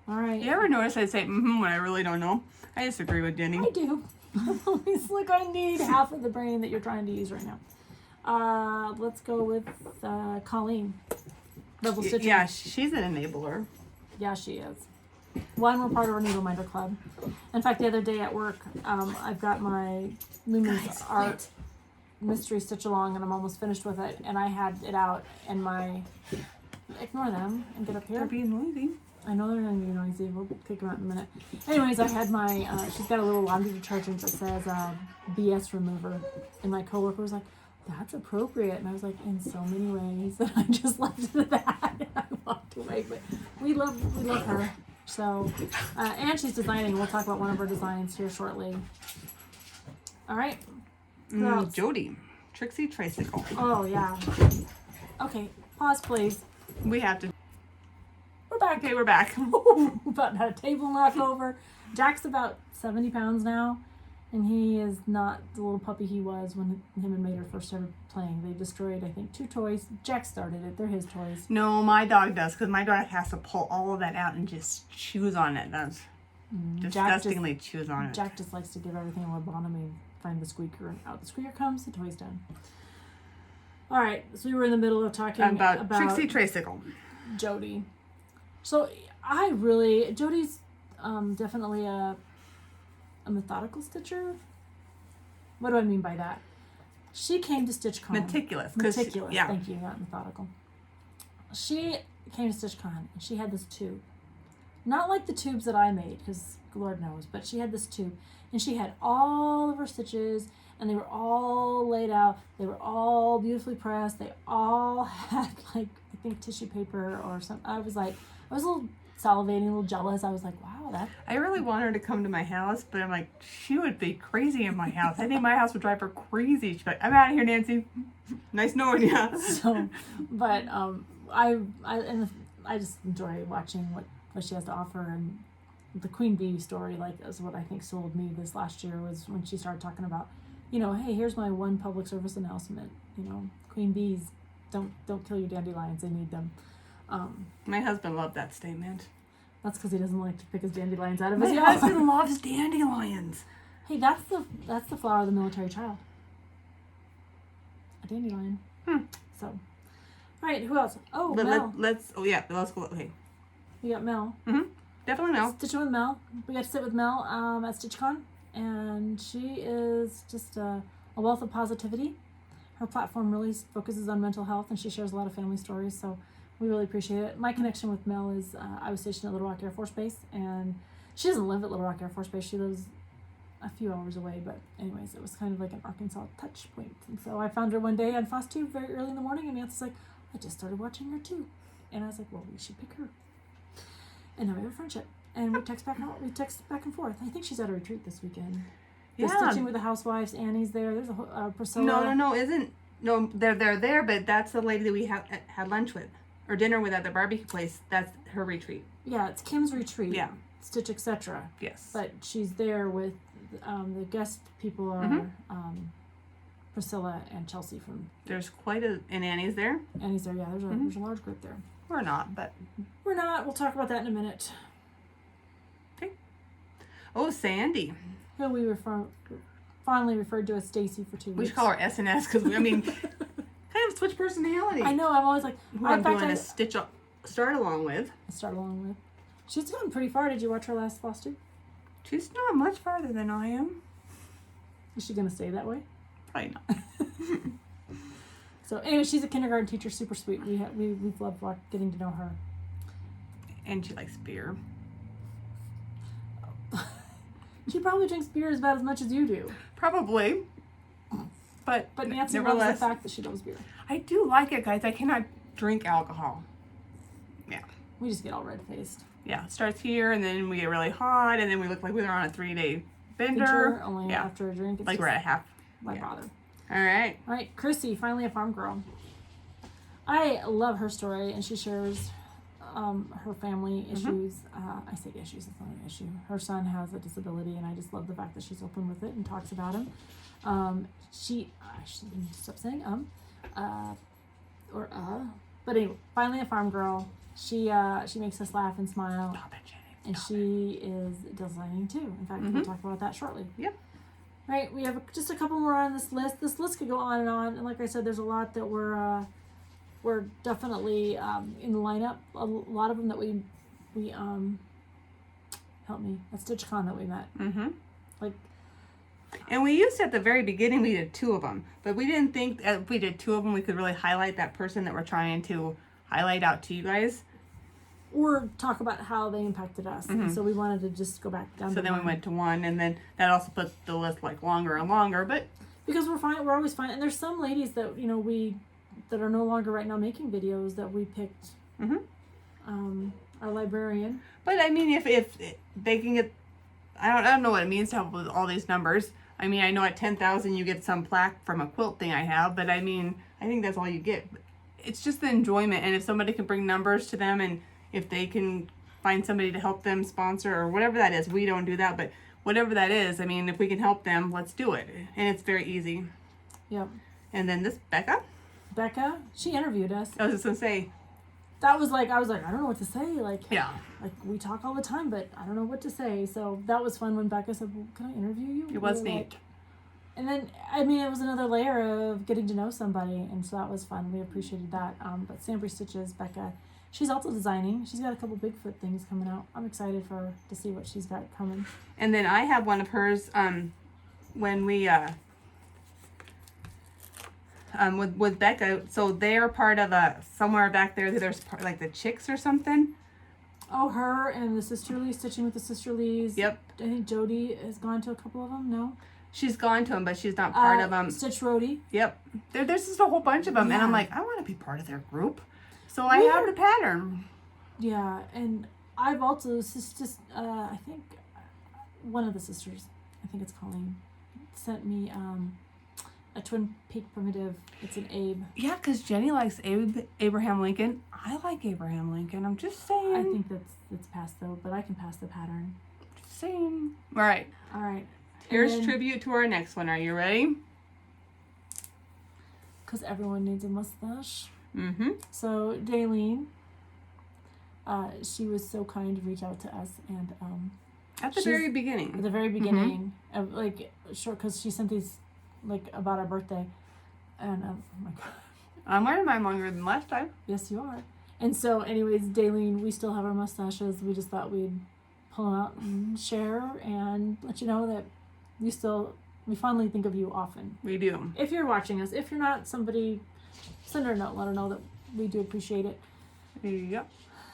Speaker 2: All right.
Speaker 1: You ever notice I say when I really don't know? I disagree with Jenny.
Speaker 2: I do. I'm always like, I need half of the brain that you're trying to use right now. Let's go with Colleen. Rebel Stitching.
Speaker 1: Yeah, she's an enabler.
Speaker 2: Yeah, she is. One, we're part of our Needle Minder Club. In fact, the other day at work, I've got my Lulu's Art Mystery Stitch Along, and I'm almost finished with it. And I had it out, and my... Ignore them and get up here.
Speaker 1: They're being noisy.
Speaker 2: I know they're going to be noisy. We'll kick them out in a minute. Anyways, I had my... she's got a little laundry detergent that says BS remover. And my coworker was like, that's appropriate. And I was like, in so many ways. And I just left it at that. And I walked away. But we love her. So, and she's designing. We'll talk about one of her designs here shortly. All right.
Speaker 1: Jodi. Trixie Tricycle.
Speaker 2: Oh, yeah. Okay. Pause, please.
Speaker 1: We have to.
Speaker 2: We're back.
Speaker 1: Okay, we're back.
Speaker 2: About had a table knocked over. Jack's about 70 pounds now. And he is not the little puppy he was when him and Mater first started playing. They destroyed, I think, 2 toys. Jack started it. They're his toys.
Speaker 1: No, my dog does, because my dog has to pull all of that out and just chews on it. That's disgustingly chews on it.
Speaker 2: Jack just likes to give everything a lobotomy, find the squeaker, and out the squeaker comes, the toy's done. All right, so we were in the middle of talking about
Speaker 1: Trixie Tricycle.
Speaker 2: Jodi. So Jodi's definitely a methodical stitcher. What do I mean by that? She came to StitchCon.
Speaker 1: Meticulous.
Speaker 2: Yeah. Thank you, not methodical. She came to StitchCon and she had this tube. Not like the tubes that I made, because Lord knows, but she had this tube. And she had all of her stitches, and they were all laid out. They were all beautifully pressed. They all had, like, I think tissue paper or something. I was a little salivating, a little jealous. I was like, wow, that...
Speaker 1: I really want her to come to my house, but I'm like, she would be crazy in my house. I think my house would drive her crazy. She'd be like, I'm out of here, Nancy. Nice knowing you.
Speaker 2: So, but I just enjoy watching what she has to offer. And the Queen Bee story, like, is what I think sold me this last year, was when she started talking about, hey, here's my one public service announcement. Queen bees, don't kill your dandelions. They need them.
Speaker 1: My husband loved that statement.
Speaker 2: That's because he doesn't like to pick his dandelions out of his
Speaker 1: My
Speaker 2: yard.
Speaker 1: husband loves dandelions.
Speaker 2: Hey, that's the flower of the military child. A dandelion. So, all right, who else? Oh, Mel.
Speaker 1: Let's go. Okay.
Speaker 2: We got Mel.
Speaker 1: Definitely Mel.
Speaker 2: Stitching with Mel. We got to sit with Mel at StitchCon, and she is just a wealth of positivity. Her platform really focuses on mental health, and she shares a lot of family stories, so we really appreciate it. My connection with Mel is I was stationed at Little Rock Air Force Base, and she doesn't live at Little Rock Air Force Base. She lives a few hours away, but anyways, it was kind of like an Arkansas touch point. And so I found her one day on Flosstube very early in the morning, and Nancy's like, I just started watching her too. And I was like, well, we should pick her. And now we have a friendship. And we text back and forth. I think she's at a retreat this weekend.
Speaker 1: Yeah.
Speaker 2: The Stitching with the Housewives. Annie's there. There's a Priscilla.
Speaker 1: No, they're there, but that's the lady that we had lunch with or dinner with at the barbecue place. That's her retreat.
Speaker 2: Yeah, it's Kim's retreat.
Speaker 1: Yeah.
Speaker 2: Stitch, etc.
Speaker 1: Yes.
Speaker 2: But she's there with the guest people are Priscilla and Chelsea from.
Speaker 1: There's and Annie's there.
Speaker 2: Annie's there. Yeah, there's a large group there.
Speaker 1: We're not, but
Speaker 2: we're not. We'll talk about that in a minute.
Speaker 1: Okay. Oh, Sandy.
Speaker 2: Who we fondly referred to as Stacy for 2 weeks.
Speaker 1: We should call her S&S because kind of switch personality.
Speaker 2: I know. I'm always like,
Speaker 1: who I'm doing a start along with.
Speaker 2: She's gone pretty far. Did you watch her last Flosstube?
Speaker 1: She's not much farther than I am.
Speaker 2: Is she gonna stay that way?
Speaker 1: Probably not.
Speaker 2: So anyway, she's a kindergarten teacher, super sweet. We've loved getting to know her.
Speaker 1: And she likes beer.
Speaker 2: She probably drinks beer about as much as you do.
Speaker 1: Probably. But
Speaker 2: Nancy loves the fact that she loves beer.
Speaker 1: I do like it, guys. I cannot drink alcohol. Yeah.
Speaker 2: We just get all red-faced.
Speaker 1: Yeah, it starts here, and then we get really hot, and then we look like we were on a 3-day bender.
Speaker 2: Only after a drink.
Speaker 1: Like we're at a half.
Speaker 2: Why bother?
Speaker 1: All right.
Speaker 2: All right, Chrissy, finally a farm girl. I love her story, and she shares her family issues. I say issues, it's not an issue. Her son has a disability, and I just love the fact that she's open with it and talks about him. I shouldn't stop saying but But anyway, finally a farm girl. She makes us laugh and smile.
Speaker 1: Stop it, Jenny.
Speaker 2: And she is designing too. In fact, we'll talk about that shortly.
Speaker 1: Yep.
Speaker 2: Right, we have just a couple more on this list. This list could go on. And like I said, there's a lot that we're definitely in the lineup. A lot of them that we help me, at StitchCon that we met. Like,
Speaker 1: and we used to, at the very beginning, we did 2 of them, but we didn't think if we did 2 of them, we could really highlight that person that we're trying to highlight out to you guys.
Speaker 2: Or talk about how they impacted us. And so we wanted to just go back down.
Speaker 1: So then we went to 1, and then that also put the list like longer and longer. But
Speaker 2: because we're always fine. And there's some ladies that that are no longer right now making videos that we picked. Our librarian.
Speaker 1: But I mean, if they can get, I don't know what it means to help with all these numbers. I mean, I know at 10,000 you get some plaque from a quilt thing I have, but I mean, I think that's all you get. It's just the enjoyment, and if somebody can bring numbers to them, and if they can find somebody to help them sponsor or whatever that is, we don't do that, but whatever that is, I mean, if we can help them, let's do it. And it's very easy.
Speaker 2: Yep.
Speaker 1: And then this Becca,
Speaker 2: she interviewed us.
Speaker 1: I was just gonna say,
Speaker 2: that was like, I was like, I don't know what to say. Like,
Speaker 1: yeah,
Speaker 2: like we talk all the time, but I don't know what to say. So that was fun when Becca said, well, can I interview you?
Speaker 1: It was
Speaker 2: we were
Speaker 1: neat.
Speaker 2: like, and then, I mean, it was another layer of getting to know somebody. And so that was fun. We appreciated that. But Sandbury Stitches, Becca, she's also designing. She's got a couple Bigfoot things coming out. I'm excited to see what she's got coming.
Speaker 1: And then I have one of hers, when we, with Becca, so they're part of somewhere back there, there's like the chicks or something.
Speaker 2: Oh, her and the Sisterlies, Stitching with the Sisterlies.
Speaker 1: Yep.
Speaker 2: I think Jodi has gone to a couple of them, no?
Speaker 1: She's gone to them, but she's not part of them.
Speaker 2: Stitch Rody.
Speaker 1: Yep. There's just a whole bunch of them,
Speaker 2: Yeah.
Speaker 1: and I'm like, I want to be part of their group. So I have the pattern.
Speaker 2: Yeah, and I've also, I think one of the sisters, I think it's Colleen, sent me a Twin Peak primitive. It's an Abe.
Speaker 1: Yeah, because Jenny likes Abraham Lincoln. I like Abraham Lincoln. I'm just saying.
Speaker 2: I think it's passed though, but I can pass the pattern.
Speaker 1: Just saying. All right.
Speaker 2: All right.
Speaker 1: Here's tribute to our next one. Are you ready?
Speaker 2: Because everyone needs a mustache.
Speaker 1: Mm-hmm.
Speaker 2: So Daylene, she was so kind to reach out to us, and
Speaker 1: at the very beginning.
Speaker 2: At the very beginning, of like short, because she sent these like about our birthday, and oh my god,
Speaker 1: I'm wearing mine longer than last time.
Speaker 2: yes you are. And so, anyways, Daylene, we still have our mustaches. We just thought we'd pull them out and share and let you know that we fondly think of you often.
Speaker 1: We do.
Speaker 2: If you're watching us, if you're not, somebody send her a note, let her know that we do appreciate it.
Speaker 1: Yep.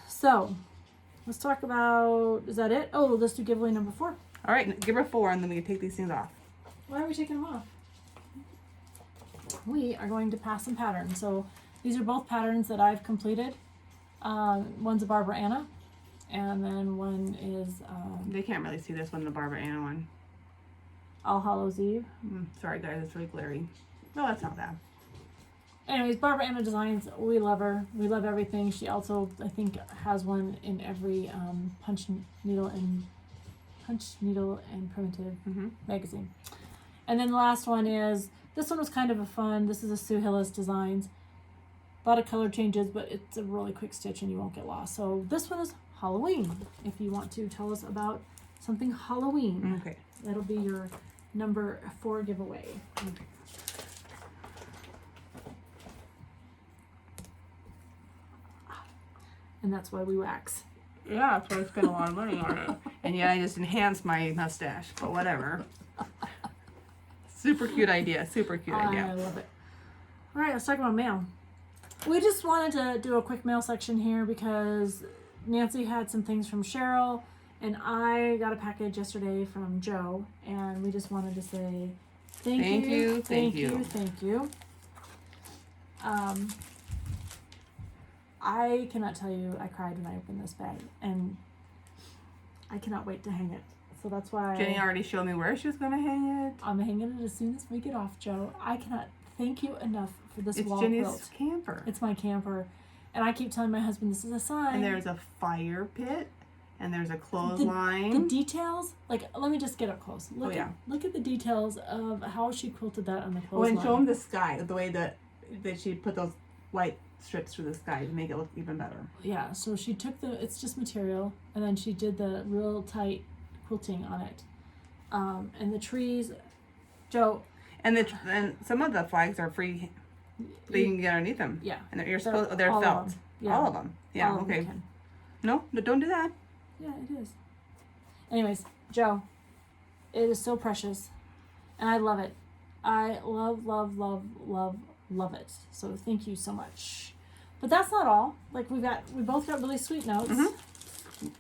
Speaker 2: So, let's talk about, is that it? Oh, let's do giveaway number 4.
Speaker 1: All right, give her 4, and then we can take these things off.
Speaker 2: Why are we taking them off? We are going to pass some patterns. So, these are both patterns that I've completed. One's a Barbara Anna, and then one is
Speaker 1: They can't really see this one, the Barbara Ann one.
Speaker 2: All Hallows Eve.
Speaker 1: Sorry guys, it's really glary. No, that's not bad.
Speaker 2: Anyways, Barbara Anna Designs, we love her. We love everything. She also, I think, has one in every punch needle and primitive magazine. And then the last one is, this one was kind of a fun. This is a Sue Hillis Designs. A lot of color changes, but it's a really quick stitch and you won't get lost. So this one is Halloween. If you want to tell us about something Halloween,
Speaker 1: Okay.
Speaker 2: that'll be your number 4 giveaway.
Speaker 1: Okay.
Speaker 2: And that's why we wax.
Speaker 1: Yeah, so I spent a lot of money on it. And yet I just enhanced my mustache, but whatever. Super cute idea. Super cute idea.
Speaker 2: I love it. All right, let's talk about mail. We just wanted to do a quick mail section here because Nancy had some things from Cheryl, and I got a package yesterday from Joe, and we just wanted to say thank you. I cannot tell you, I cried when I opened this bag, and I cannot wait to hang it. So that's why
Speaker 1: Jenny already showed me where she was going to hang it.
Speaker 2: I'm hanging it as soon as we get off, Joe. I cannot thank you enough for this
Speaker 1: It's
Speaker 2: wall
Speaker 1: Jenny's
Speaker 2: quilt.
Speaker 1: camper.
Speaker 2: It's my camper. And I keep telling my husband this is a sign.
Speaker 1: And there's a fire pit. And there's a clothesline.
Speaker 2: The details, like, let me just get up close. Look at the details of how she quilted that on the
Speaker 1: Oh,
Speaker 2: clothesline.
Speaker 1: and show them the sky, the way that she put those white strips through the sky to make it look even better.
Speaker 2: Yeah, so she took it's just material, and then she did the real tight quilting on it. And the trees, Joe.
Speaker 1: And some of the flags are free. That you can get underneath them.
Speaker 2: Yeah.
Speaker 1: And they're felt.
Speaker 2: Yeah.
Speaker 1: All of them. Yeah,
Speaker 2: All of them
Speaker 1: okay.
Speaker 2: can.
Speaker 1: No, don't do that.
Speaker 2: Yeah, it is. Anyways, Joe, it is so precious, and I love it. I love, love, love, love, love it. So thank you so much. But that's not all. Like we both got really sweet notes,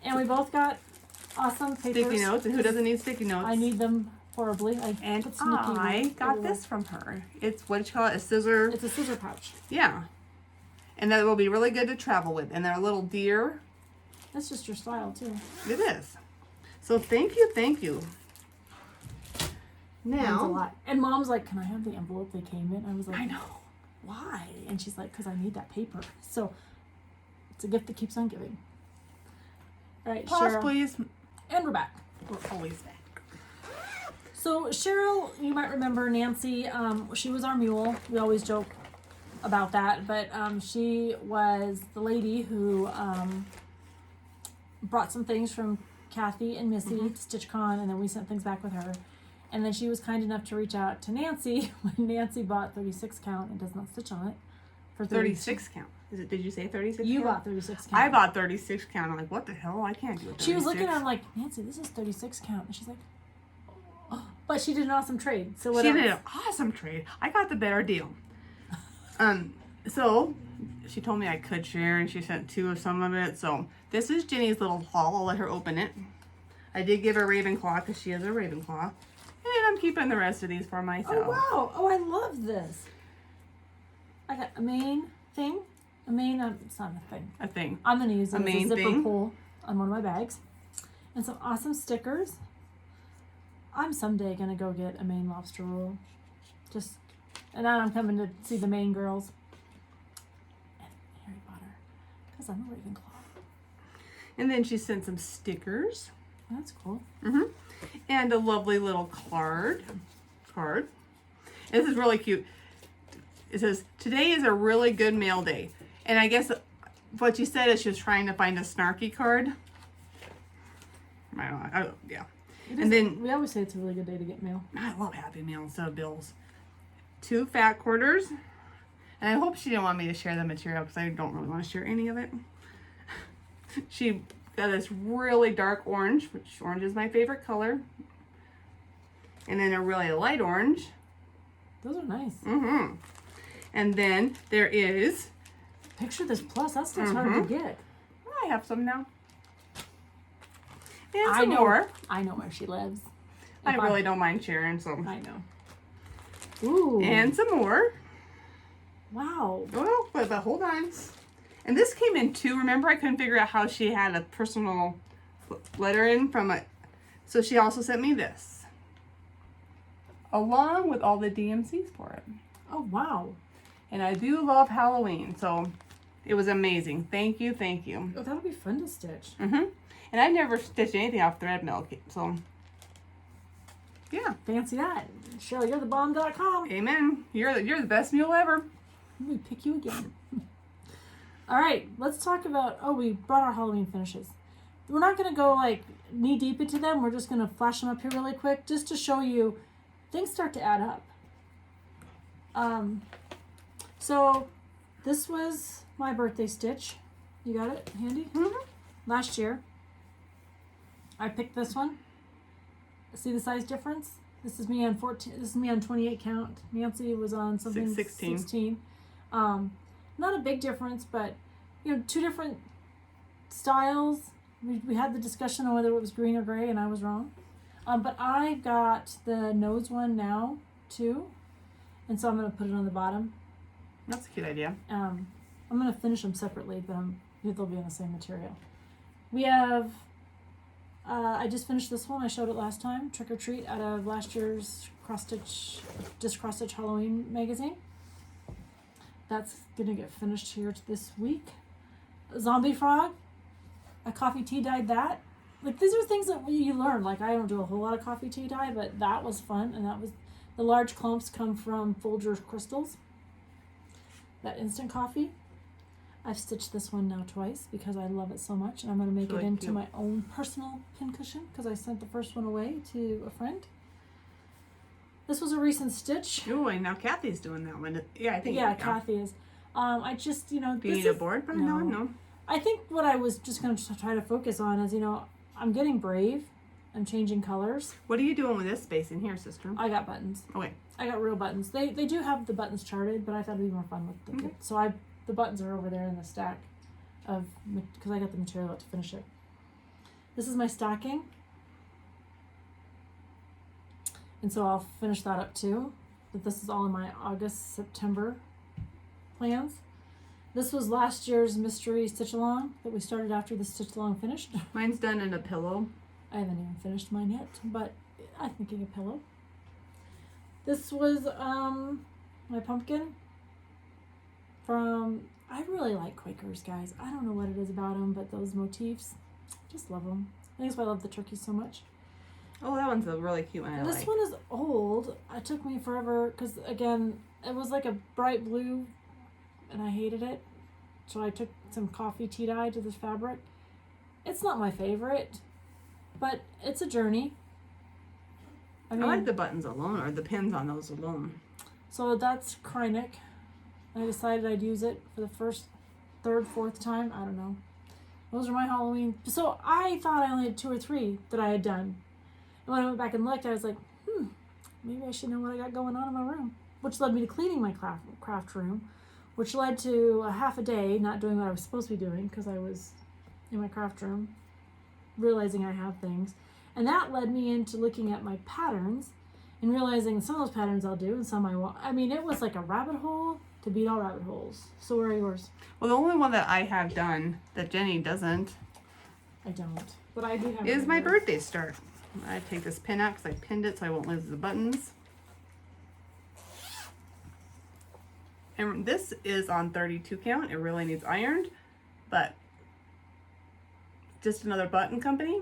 Speaker 2: and we both got awesome papers.
Speaker 1: Sticky notes, and who doesn't need sticky notes?
Speaker 2: I need them horribly.
Speaker 1: I got this from her. It's what did you call it? A scissor.
Speaker 2: It's a scissor pouch.
Speaker 1: Yeah, and that will be really good to travel with. And they're a little deer.
Speaker 2: That's just your style too.
Speaker 1: It is. So thank you, thank you.
Speaker 2: Means a
Speaker 1: Now,
Speaker 2: lot. And Mom's like, "Can I have the envelope they came in?" I was like,
Speaker 1: I know.
Speaker 2: "Why?" And she's like, "Because I need that paper." So it's a gift that keeps on giving. All right,
Speaker 1: Pause,
Speaker 2: Cheryl.
Speaker 1: please.
Speaker 2: And we're back.
Speaker 1: We're always back.
Speaker 2: So Cheryl, you might remember Nancy. She was our mule. We always joke about that, but she was the lady who brought some things from Kathy and Missy to StitchCon, and then we sent things back with her. And then she was kind enough to reach out to Nancy when Nancy bought 36 count and does not stitch on it for
Speaker 1: 36 count. Did you say 36
Speaker 2: You
Speaker 1: count?
Speaker 2: bought 36 count.
Speaker 1: I bought 36 count. I'm like, what the hell? I can't do it.
Speaker 2: She was looking at him like, "Nancy, this is 36 count." And she's like, "Oh." But she did an awesome trade. So what
Speaker 1: She
Speaker 2: else?
Speaker 1: did an awesome trade. I got the better deal. So she told me I could share, and she sent 2 of some of it. So this is Jenny's little haul. I'll let her open it. I did give her Ravenclaw because she is a Ravenclaw. And I'm keeping the rest of these for myself.
Speaker 2: Oh, wow. Oh, I love this. I got a main thing. A main, it's not a thing.
Speaker 1: A thing.
Speaker 2: I'm going to use it
Speaker 1: A
Speaker 2: as a
Speaker 1: main
Speaker 2: zipper
Speaker 1: thing.
Speaker 2: pull on one of my bags. And some awesome stickers. I'm someday going to go get a Maine lobster roll. And now I'm coming to see the Maine girls. And Harry Potter. Because I'm a Ravenclaw.
Speaker 1: And then she sent some stickers.
Speaker 2: That's cool.
Speaker 1: And a lovely little card. And this is really cute. It says, "Today is a really good mail day." And I guess what she said is she was trying to find a snarky card. I don't know. Yeah. And then
Speaker 2: We always say it's a really good day to get mail.
Speaker 1: I love Happy Meal instead of bills. 2 fat quarters. And I hope she didn't want me to share the material because I don't really want to share any of it. She got this really dark orange, which orange is my favorite color. And then a really light orange.
Speaker 2: Those are nice.
Speaker 1: And then there is,
Speaker 2: Picture this plus. That stuff's hard to get.
Speaker 1: I have some now. And
Speaker 2: I
Speaker 1: some
Speaker 2: know.
Speaker 1: more.
Speaker 2: I know where she lives.
Speaker 1: I really don't mind sharing, so.
Speaker 2: I know. Ooh.
Speaker 1: And some more.
Speaker 2: Wow.
Speaker 1: Oh, but hold on. And this came in 2. Remember, I couldn't figure out how she had a personal letter in from it. So she also sent me this. Along with all the DMCs for it.
Speaker 2: Oh, wow.
Speaker 1: And I do love Halloween, so it was amazing. Thank you, thank you.
Speaker 2: Oh, that'll be fun to stitch.
Speaker 1: And I've never stitched anything off thread milk, so yeah.
Speaker 2: Fancy that. Cheryl, you're the bomb.com.
Speaker 1: Amen. You're the best mule ever.
Speaker 2: We pick you again. All right, let's talk about, we brought our Halloween finishes. We're not going to go like knee deep into them. We're just going to flash them up here really quick just to show you things start to add up. So this was my birthday stitch. You got it handy? Last year. I picked this one. See the size difference? This is me on 14. This is me on 28 count. Nancy was on something 16. Not a big difference, but 2 different styles. We had the discussion on whether it was green or gray, and I was wrong. But I got the nose one now too, and so I'm gonna put it on the bottom.
Speaker 1: That's a cute idea.
Speaker 2: I'm gonna finish them separately, but they'll be on the same material. We have. I just finished this one. I showed it last time. Trick or Treat out of last year's cross stitch Halloween magazine. That's gonna get finished here this week. Zombie Frog. A coffee tea dyed that. Like these are things that you learn. Like I don't do a whole lot of coffee tea dye, but that was fun, and that was the large clumps come from Folger's crystals. that instant coffee. I've stitched this one now twice because I love it so much, and I'm going to make
Speaker 1: It's really
Speaker 2: it into
Speaker 1: cute.
Speaker 2: my own personal pin cushion because I sent the first one away to a friend. This was a recent stitch.
Speaker 1: Oh, and now Kathy's doing that one. Yeah, I think.
Speaker 2: Yeah, Kathy is. I just,
Speaker 1: Do you
Speaker 2: this
Speaker 1: need a
Speaker 2: is,
Speaker 1: board? But
Speaker 2: no.
Speaker 1: no.
Speaker 2: I think what I was just going to try to focus on is, I'm getting brave. I'm changing colors.
Speaker 1: What are you doing with this space in here, sister?
Speaker 2: I got buttons.
Speaker 1: Okay.
Speaker 2: I got real buttons. They do have the buttons charted, but I thought it'd be more fun with the kit. So the buttons are over there in the stack because I got the material out to finish it. This is my stacking. And so I'll finish that up too. But this is all in my August, September plans. This was last year's mystery stitch along that we started after the stitch along finished.
Speaker 1: Mine's done in a pillow.
Speaker 2: I haven't even finished mine yet, but I'm thinking a pillow. This was my pumpkin from, I really like Quakers, guys. I don't know what it is about them, but those motifs, just love them. I think that's why I love the turkey so much.
Speaker 1: Oh, that one's a really cute one. I
Speaker 2: This
Speaker 1: like.
Speaker 2: one is old. It took me forever because, again, it was like a bright blue and I hated it. So I took some coffee tea dye to this fabric. It's not my favorite, but it's a journey.
Speaker 1: I like the buttons alone, or the pins on those alone.
Speaker 2: So that's Krynick. I decided I'd use it for the first, third, fourth time. I don't know. Those are my Halloween. So I thought I only had 2 or 3 that I had done. And when I went back and looked, I was like, maybe I should know what I got going on in my room. Which led me to cleaning my craft room, which led to a half a day not doing what I was supposed to be doing because I was in my craft room, realizing I have things. And that led me into looking at my patterns and realizing some of those patterns I'll do and some I won't. I mean, it was like a rabbit hole to beat all rabbit holes. So where are yours?
Speaker 1: Well, the only one that I have done that Jenny doesn't
Speaker 2: I don't. But I do have
Speaker 1: is
Speaker 2: one
Speaker 1: my
Speaker 2: here.
Speaker 1: birthday start. I take this pin out because I pinned it so I won't lose the buttons. And this is on 32 count. It really needs ironed, but just another button company.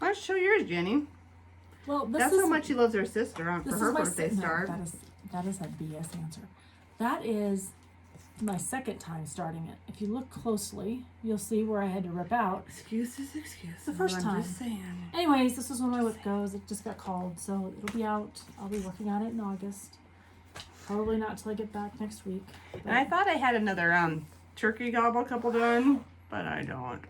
Speaker 1: Let's show yours, Jenny.
Speaker 2: Well, this
Speaker 1: That's
Speaker 2: is
Speaker 1: how much she loves her sister for
Speaker 2: this
Speaker 1: her
Speaker 2: is my
Speaker 1: birthday
Speaker 2: no,
Speaker 1: start.
Speaker 2: that is a BS answer. That is my second time starting it. If you look closely, you'll see where I had to rip out.
Speaker 1: Excuses.
Speaker 2: The first
Speaker 1: I'm
Speaker 2: time.
Speaker 1: just saying.
Speaker 2: Anyways, this is when my whip goes. It just got called, so it'll be out. I'll be working on it in August. Probably not till I get back next week.
Speaker 1: And I thought I had another turkey gobble couple done, but I don't.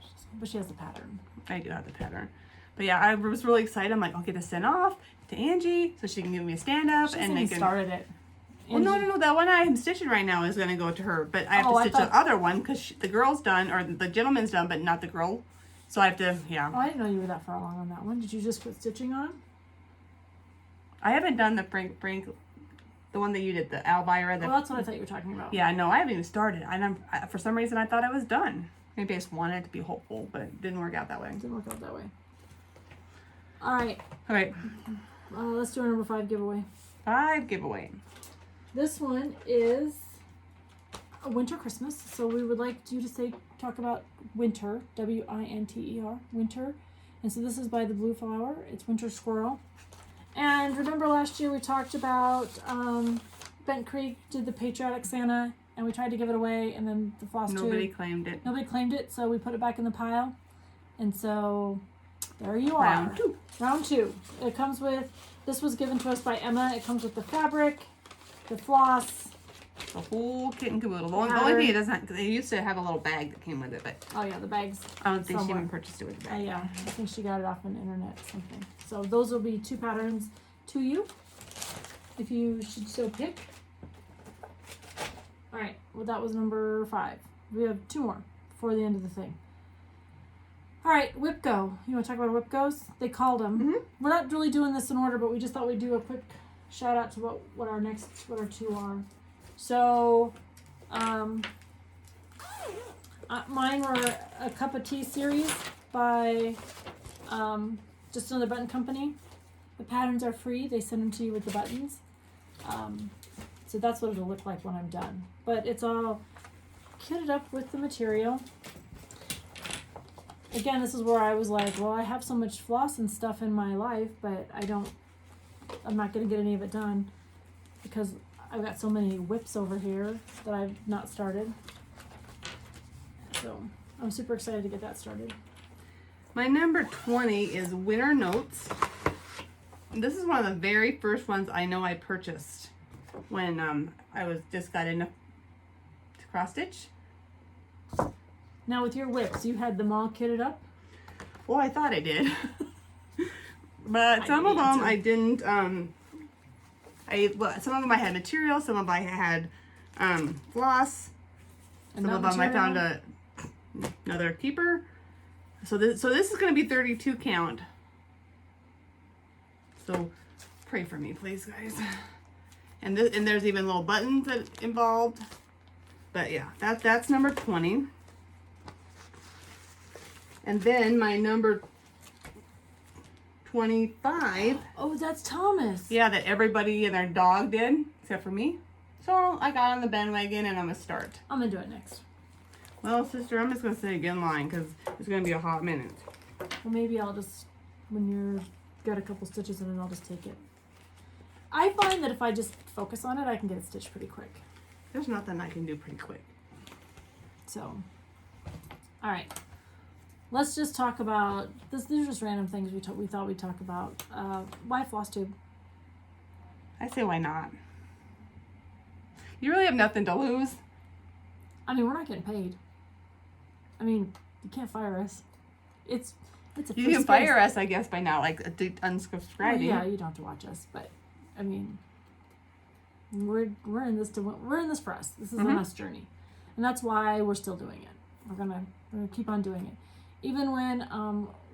Speaker 2: But she has the pattern.
Speaker 1: I do have the pattern. But yeah, I was really excited. I'm like, I'll get this sent off to Angie so she can give me a stand up
Speaker 2: She
Speaker 1: and
Speaker 2: hasn't
Speaker 1: they can.
Speaker 2: started it.
Speaker 1: Well, no. That one I'm stitching right now is going to go to her, but I have
Speaker 2: Oh,
Speaker 1: to
Speaker 2: I
Speaker 1: stitch
Speaker 2: thought-
Speaker 1: the other one because the girl's done, or the gentleman's done, but not the girl. So I have to, yeah.
Speaker 2: Oh, I didn't know you were that far along on that one. Did you just quit stitching on?
Speaker 1: I haven't done the Frank, the one that you did, the Elvira.
Speaker 2: Well, that's what I thought you were talking about.
Speaker 1: Yeah, no, I haven't even started. For some reason, I thought I was done. Maybe I just wanted to be hopeful, but it didn't work out that way.
Speaker 2: It didn't work out that way. All right.
Speaker 1: All right,
Speaker 2: Let's do our number 5 giveaway.
Speaker 1: 5 giveaway.
Speaker 2: This one is a winter Christmas. So we would like you to talk about winter, W-I-N-T-E-R, winter. And so this is by the Blue Flower. It's Winter Squirrel. And remember last year we talked about Bent Creek did the Patriotic Santa, and we tried to give it away, and then the Flosstube.
Speaker 1: Nobody claimed it.
Speaker 2: Nobody claimed it, so we put it back in the pile. And so there you are.
Speaker 1: Round 2.
Speaker 2: Round 2. It comes with, this was given to us by Emma. It comes with the fabric, the floss.
Speaker 1: The whole kit and caboodle. The only thing it doesn't, because they used to have a little bag that came with it, but
Speaker 2: Oh yeah, the bags.
Speaker 1: I don't think she
Speaker 2: Somewhere.
Speaker 1: even purchased it with the bag.
Speaker 2: Yeah, I think she got it off on the internet or something. So those will be 2 patterns to you, if you should so pick. All right, well that was number 5. We have 2 more before the end of the thing. All right, Whip Go. You want to talk about Whip Goes? They called them.
Speaker 1: Mhm.
Speaker 2: We're not really doing this in order, but we just thought we'd do a quick shout out to what our 2 are. So, mine were a Cup of Tea series by just another button company. The patterns are free. They send them to you with the buttons. So that's what it'll look like when I'm done. But it's all kitted up with the material. Again, this is where I was like, well, I have so much floss and stuff in my life, but I'm not going to get any of it done because I've got so many whips over here that I've not started. So I'm super excited to get that started.
Speaker 1: My number 20 is Winter Notes. This is one of the very first ones I know I purchased when I just got into cross stitch.
Speaker 2: Now with your whips, you had them all kitted up?
Speaker 1: Well, I thought I did. But some of them I didn't. Some of them I had material, some of them I had floss, some of them I found another keeper. So this is going to be 32 count. So pray for me, please, guys. And there's even little buttons that involved. But yeah, that's number 20. And then my number 25.
Speaker 2: Oh, that's Thomas.
Speaker 1: Yeah, that everybody and their dog did, except for me. So I got on the bandwagon and I'm going to start.
Speaker 2: I'm going to do it next.
Speaker 1: Well, sister, I'm just going to say get in line because it's going to be a hot minute.
Speaker 2: Well, maybe I'll just, when you've got a couple stitches in it, I'll just take it. I find that if I just focus on it, I can get it stitched pretty quick.
Speaker 1: There's nothing I can do pretty quick.
Speaker 2: So, all right. Let's just talk about this. These are just random things we thought we'd talk about. Why Flosstube?
Speaker 1: I say why not? You really have nothing to lose.
Speaker 2: I mean, we're not getting paid. I mean, you can't fire us. It's a
Speaker 1: You can fire us, I guess, by now, like unsubscribing.
Speaker 2: Well, yeah, you don't have to watch us, but I mean, we're in this for us. This is an us journey, and that's why we're still doing it. We're gonna keep on doing it, even when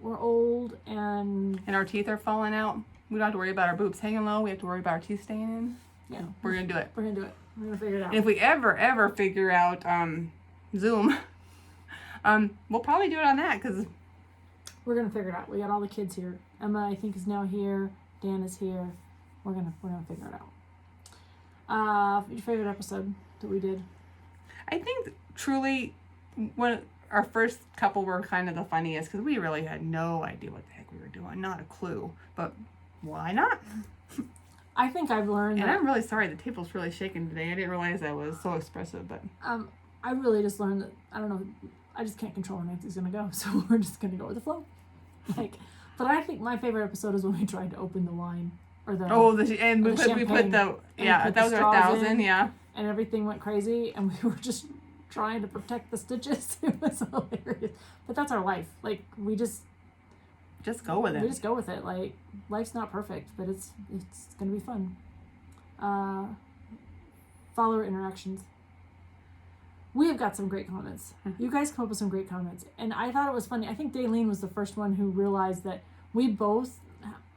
Speaker 2: we're old and
Speaker 1: our teeth are falling out. We don't have to worry about our boobs hanging low. We have to worry about our teeth staying in.
Speaker 2: Yeah,
Speaker 1: we're gonna do it.
Speaker 2: We're gonna do it. We're gonna figure it out.
Speaker 1: And if we ever figure out Zoom, we'll probably do it on that because
Speaker 2: we're gonna figure it out. We got all the kids here. Emma, I think, is now here. Dan is here. We're gonna figure it out. Your favorite episode that we did?
Speaker 1: I think truly when our first couple were kind of the funniest because we really had no idea what the heck we were doing, not a clue. But why not?
Speaker 2: I think I've learned.
Speaker 1: And I'm really sorry. The table's really shaking today. I didn't realize I was so expressive, but
Speaker 2: I really just learned that I don't know. I just can't control where Nancy's gonna go, so we're just gonna go with the flow. But I think my favorite episode is when we tried to open the wine or the
Speaker 1: and we put the that was our 1,000
Speaker 2: and everything went crazy and we were just trying to protect the stitches. It was hilarious, but that's our life. Like we just
Speaker 1: go with it.
Speaker 2: We just go with it. Like life's not perfect, but it's gonna be fun. Follower interactions. We have got some great comments. You guys come up with some great comments. And I thought it was funny. I think Daylene was the first one who realized that we both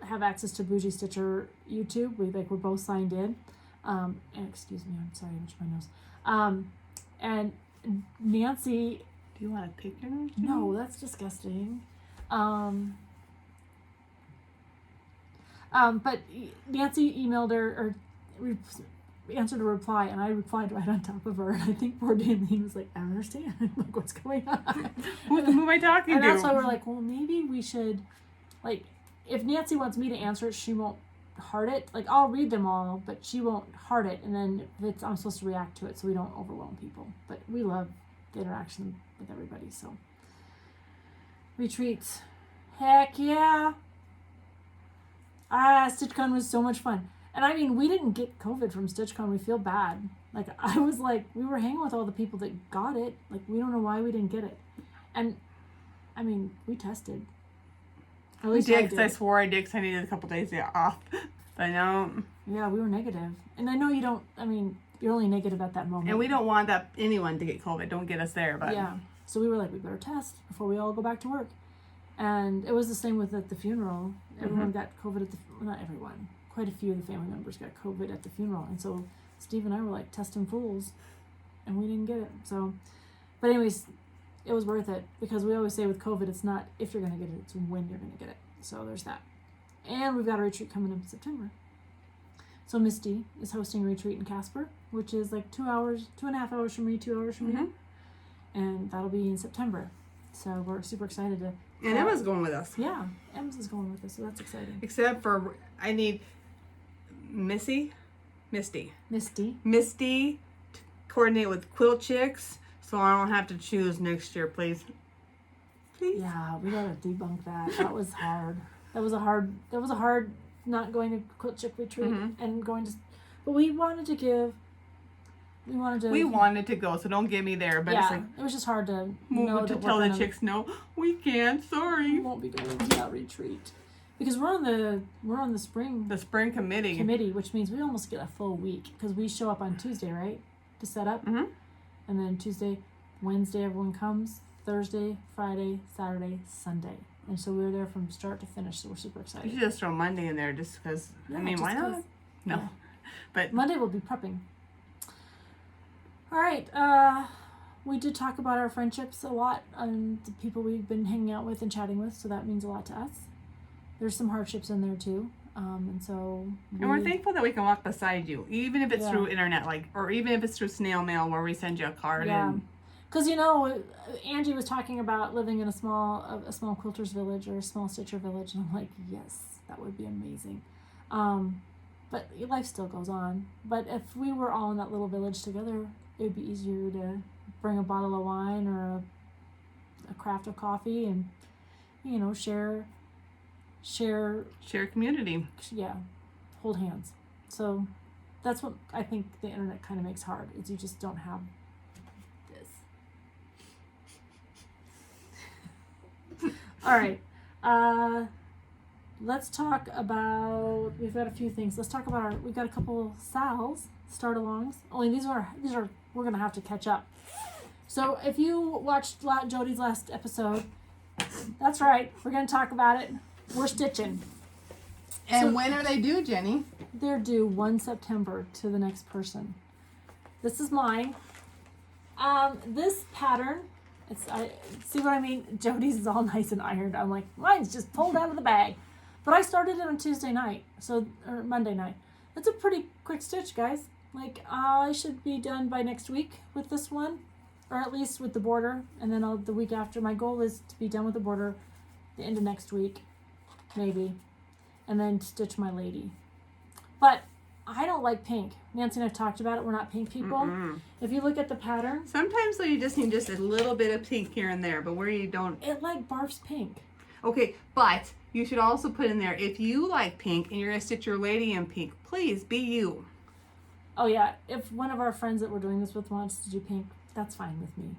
Speaker 2: have access to Bougie Stitcher YouTube. We're both signed in. And excuse me, I'm sorry, I itched my nose. And Nancy...
Speaker 1: Do you want to take your nose?
Speaker 2: No, that's disgusting. But Nancy emailed her, or answered a reply, and I replied right on top of her, and I think poor Daylene was like, I don't understand. Like, what's going on?
Speaker 1: Who am I talking to?
Speaker 2: And that's why we're like, well, maybe we should, like, if Nancy wants me to answer it, she won't heart it. Like, I'll read them all, but she won't heart it, and then I'm supposed to react to it so we don't overwhelm people. But we love the interaction with everybody, so. Retreats. Heck yeah. StitchCon was so much fun. And I mean, we didn't get COVID from StitchCon. We feel bad. Like, I was like, we were hanging with all the people that got it. Like, we don't know why we didn't get it. And, I mean, we tested. At least
Speaker 1: I did. I swore I did because I needed a couple days off. But no.
Speaker 2: Yeah, we were negative. And I know you don't, I mean, you're only negative at that moment.
Speaker 1: And we don't want anyone to get COVID. Don't get us there. But
Speaker 2: yeah. So we were like, we better test before we all go back to work. And it was the same with at the funeral. Everyone got COVID at not everyone. Quite a few of the family members got COVID at the funeral. And so Steve and I were like testing fools and we didn't get it. So, but anyways, it was worth it because we always say with COVID, it's not if you're going to get it, it's when you're going to get it. So there's that. And we've got a retreat coming up in September. So Misty is hosting a retreat in Casper, which is like 2.5 hours from me, 2 hours from you. And that'll be in September. So we're super excited to.
Speaker 1: And Emma's going with us.
Speaker 2: Yeah, Emma's is going with us, so that's exciting.
Speaker 1: Except for I need Missy Misty.
Speaker 2: Misty.
Speaker 1: To coordinate with Quilt Chicks, so I don't have to choose next year, please. Please.
Speaker 2: Yeah, we gotta debunk that. That was hard. That was a hard not going to Quilt Chick retreat and going to, but we wanted to go, so don't get me there. But it's like, it was just hard to
Speaker 1: tell the chicks no, we can't. Sorry,
Speaker 2: we won't be going to that retreat because we're on the spring
Speaker 1: committee,
Speaker 2: which means we almost get a full week because we show up on Tuesday, right, to set up, and then Tuesday, Wednesday everyone comes, Thursday, Friday, Saturday, Sunday. And so we were there from start to finish, so we're super excited.
Speaker 1: You should just throw Monday in there just because, why not? No.
Speaker 2: Yeah.
Speaker 1: But
Speaker 2: Monday we'll be prepping. All right. We did talk about our friendships a lot and the people we've been hanging out with and chatting with, so that means a lot to us. There's some hardships in there too. And we're
Speaker 1: thankful that we can walk beside you, even if it's through internet, or even if it's through snail mail where we send you a card.
Speaker 2: Yeah. Because, Angie was talking about living in a small quilter's village or a small stitcher village. And I'm like, yes, that would be amazing. But life still goes on. But if we were all in that little village together, it would be easier to bring a bottle of wine or a craft of coffee and, share
Speaker 1: community.
Speaker 2: Yeah. Hold hands. So that's what I think the internet kind of makes hard, is you just don't have All right, let's talk about, we've got a few things. Let's talk about we've got a couple SALs, start-alongs. Only these are, we're going to have to catch up. So if you watched Jodi's last episode, that's right, we're going to talk about it. We're stitching.
Speaker 1: And when are they due, Jenny?
Speaker 2: They're due 1 September to the next person. This is mine. This pattern, see what I mean? Jodi's is all nice and ironed. I'm like, mine's just pulled out of the bag. But I started it on Tuesday night, or Monday night. That's a pretty quick stitch, guys. Like, I should be done by next week with this one, or at least with the border, and then the week after. My goal is to be done with the border the end of next week, maybe, and then stitch my lady. But I don't like pink. Nancy and I've talked about it. We're not pink people. Mm-mm. If you look at the pattern,
Speaker 1: sometimes though you just need just a little bit of pink here and there, but where you don't,
Speaker 2: it like barfs pink.
Speaker 1: Okay, but you should also put in there, if you like pink and you're gonna stitch your lady in pink, please be you.
Speaker 2: Oh yeah, if one of our friends that we're doing this with wants to do pink, that's fine with me.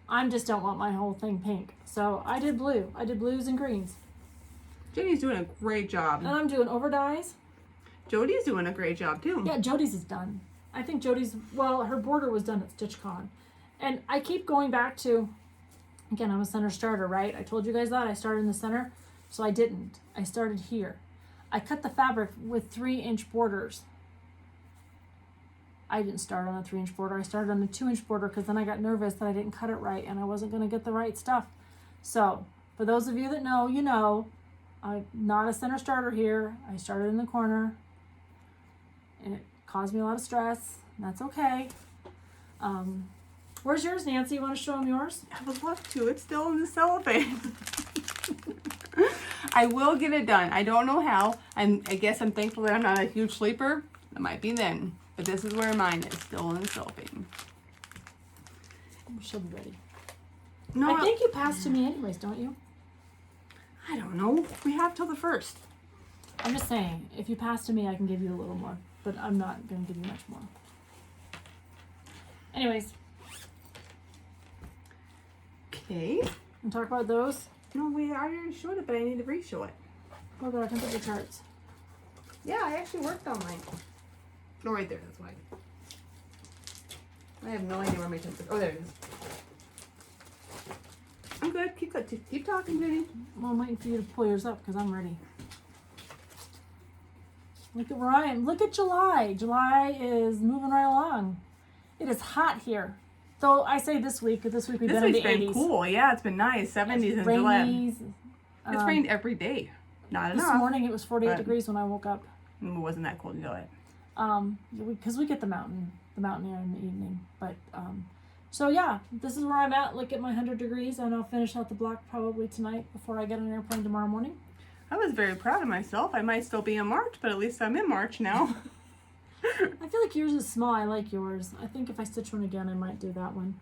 Speaker 2: I just don't want my whole thing pink. So I did blue. I did blues and greens.
Speaker 1: Jenny's doing a great job.
Speaker 2: And I'm doing over dyes.
Speaker 1: Jodi's doing a great job too.
Speaker 2: Yeah, Jodi's is done. I think her border was done at StitchCon. And I keep going back to, again, I'm a center starter, right? I told you guys that. I started in the center. So I didn't. I started here. I cut the fabric with 3-inch borders. I didn't start on a 3-inch border. I started on the 2-inch border because then I got nervous that I didn't cut it right and I wasn't going to get the right stuff. So, for those of you that know, you know, I'm not a center starter here. I started in the corner. And it caused me a lot of stress. And that's okay. Where's yours, Nancy? You want to show them yours?
Speaker 1: I would love to. It's still in the cellophane. I will get it done. I don't know how. I guess I'm thankful that I'm not a huge sleeper. It might be then. But this is where mine is, still in the cellophane.
Speaker 2: She'll be ready.
Speaker 1: No,
Speaker 2: I think you pass to me anyways, don't you?
Speaker 1: I don't know. We have till the 1st.
Speaker 2: I'm just saying, if you pass to me, I can give you a little more. But I'm not going to give you much more. Anyways.
Speaker 1: Okay.
Speaker 2: And talk about those?
Speaker 1: No, I already showed it, but I need to re-show it.
Speaker 2: Oh, God, I can put the charts.
Speaker 1: Yeah, I actually worked on mine. Oh, right there, that's why. I have no idea where my charts are. Oh, there it is. I'm good. Keep talking, Jenny.
Speaker 2: Well, I'm waiting for you to pull yours up because I'm ready. Look at where I am. Look at July. July is moving right along. It is hot here. Though I say this week we've been in the 80s. This week's been
Speaker 1: cool. Yeah, it's been nice. 70s in July. It's rained every day. Not enough.
Speaker 2: This morning it was 48 degrees when I woke up.
Speaker 1: It wasn't that cold to do it.
Speaker 2: Because we get the mountain air in the evening. But so yeah, this is where I'm at. Look at my 100 degrees, and I'll finish out the block probably tonight before I get on an airplane tomorrow morning.
Speaker 1: I was very proud of myself. I might still be in March, but at least I'm in March now.
Speaker 2: I feel like yours is small. I like yours. I think if I stitch one again, I might do that one.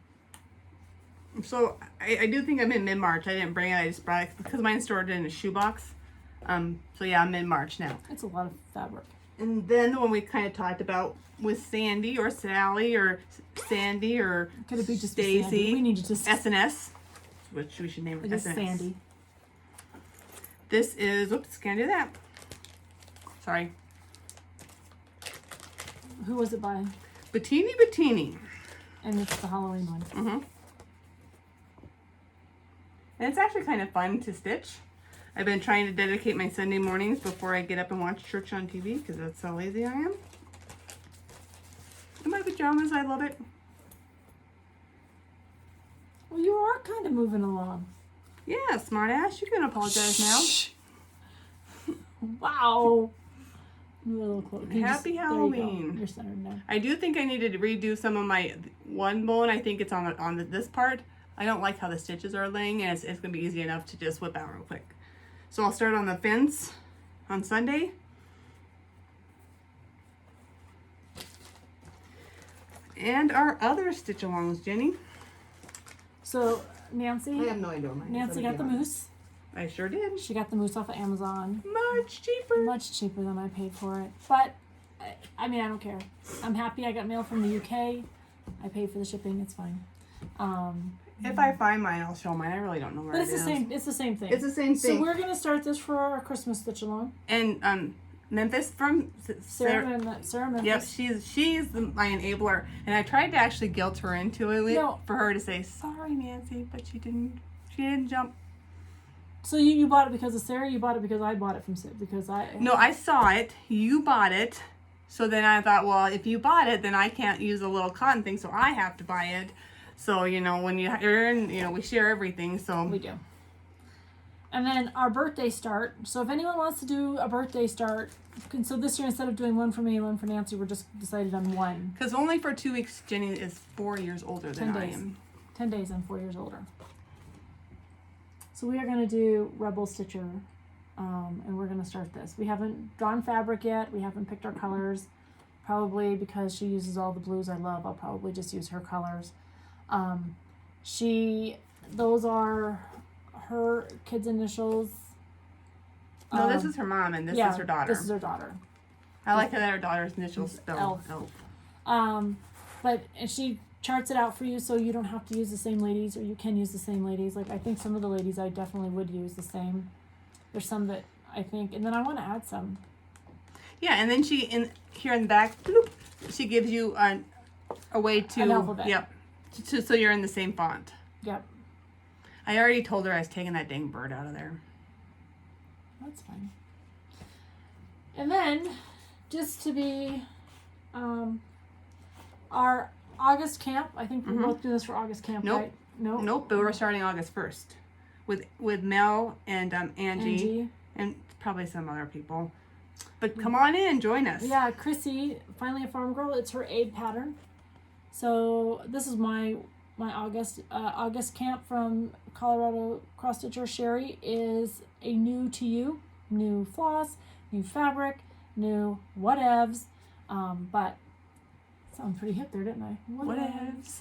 Speaker 1: So I do think I'm in mid-March. I didn't bring it. I just brought it because mine's stored in a shoebox. So yeah, I'm mid-March now.
Speaker 2: It's a lot of fabric.
Speaker 1: And then the one we kind of talked about was Sandy or Sally or Sandy or
Speaker 2: Could it be just
Speaker 1: Stacy?
Speaker 2: Sandy? We need to just
Speaker 1: S&S, which we should name it
Speaker 2: It is
Speaker 1: S&S.
Speaker 2: Sandy.
Speaker 1: This is, oops, can't do that. Sorry.
Speaker 2: Who was it by?
Speaker 1: Bettini.
Speaker 2: And it's the Halloween one.
Speaker 1: Mm-hmm. And it's actually kind of fun to stitch. I've been trying to dedicate my Sunday mornings before I get up and watch church on TV because that's how lazy I am. In my pajamas, I love it.
Speaker 2: Well, you are kind of moving along.
Speaker 1: Yeah, smart ass. You can apologize now.
Speaker 2: Wow. Move a little closer.
Speaker 1: Happy Halloween.
Speaker 2: You're centered now.
Speaker 1: I do think I needed to redo some of my one bone. I think it's on this part. I don't like how the stitches are laying, and it's going to be easy enough to just whip out real quick. So I'll start on the fence on Sunday. And our other stitch alongs, Jenny.
Speaker 2: So Nancy,
Speaker 1: I have no idea what mine is.
Speaker 2: Nancy got the moose.
Speaker 1: I sure did.
Speaker 2: She got the moose off of Amazon.
Speaker 1: Much cheaper.
Speaker 2: Much cheaper than I paid for it. But, I mean, I don't care. I'm happy I got mail from the UK. I paid for the shipping. It's fine.
Speaker 1: If I find mine, I'll show mine. I really don't know where
Speaker 2: But
Speaker 1: it is.
Speaker 2: it's the same thing.
Speaker 1: It's the same thing.
Speaker 2: So we're going to start this for our Christmas stitch along.
Speaker 1: And Memphis from
Speaker 2: Sarah Memphis.
Speaker 1: Yep, she's my enabler, and I tried to actually guilt her into it
Speaker 2: No.
Speaker 1: for her to say sorry, Nancy, but she didn't jump.
Speaker 2: So you bought it because of Sarah? You bought it because I bought it from Sarah? Because I...
Speaker 1: No, I saw it. You bought it. So then I thought, well, if you bought it, then I can't use a little cotton thing, so I have to buy it. So, you know, when you earn, you know, we share everything, so.
Speaker 2: We do. And then our birthday start. So if anyone wants to do a birthday start, so this year instead of doing one for me and one for Nancy, we're just decided on one.
Speaker 1: Because only for 2 weeks, Jenny is 4 years older than
Speaker 2: 10
Speaker 1: I
Speaker 2: days.
Speaker 1: am.
Speaker 2: 10 days, I'm 4 years older. So we are going to do Rebel Stitcher, and we're going to start this. We haven't drawn fabric yet. We haven't picked our colors. Probably because she uses all the blues I love, I'll probably just use her colors. Those are her kids' initials.
Speaker 1: No, this is her mom, and this is her daughter.
Speaker 2: This is her daughter.
Speaker 1: I like that her daughter's initials spell elf.
Speaker 2: But she charts it out for you, so you don't have to use the same ladies, or you can use the same ladies. Like, I think some of the ladies I definitely would use the same. There's some that I think, and then I want to add some.
Speaker 1: Yeah, and then here in the back, bloop, she gives you a way to
Speaker 2: an alphabet.
Speaker 1: Yep, so you're in the same font.
Speaker 2: Yep.
Speaker 1: I already told her I was taking that dang bird out of there.
Speaker 2: That's fine. And then, just to be our August camp, I think we're both doing this for August camp,
Speaker 1: Nope.
Speaker 2: right? Nope.
Speaker 1: Nope, but we're starting August 1st with Mel and Angie and probably some other people. But come on in, join us.
Speaker 2: Yeah, Chrissy, finally a farm girl. It's her aid pattern. So this is my August camp from Colorado cross stitcher Sherry is a new to you, new floss, new fabric, new whatevs. But sounded pretty hip there, didn't I? Whatevs.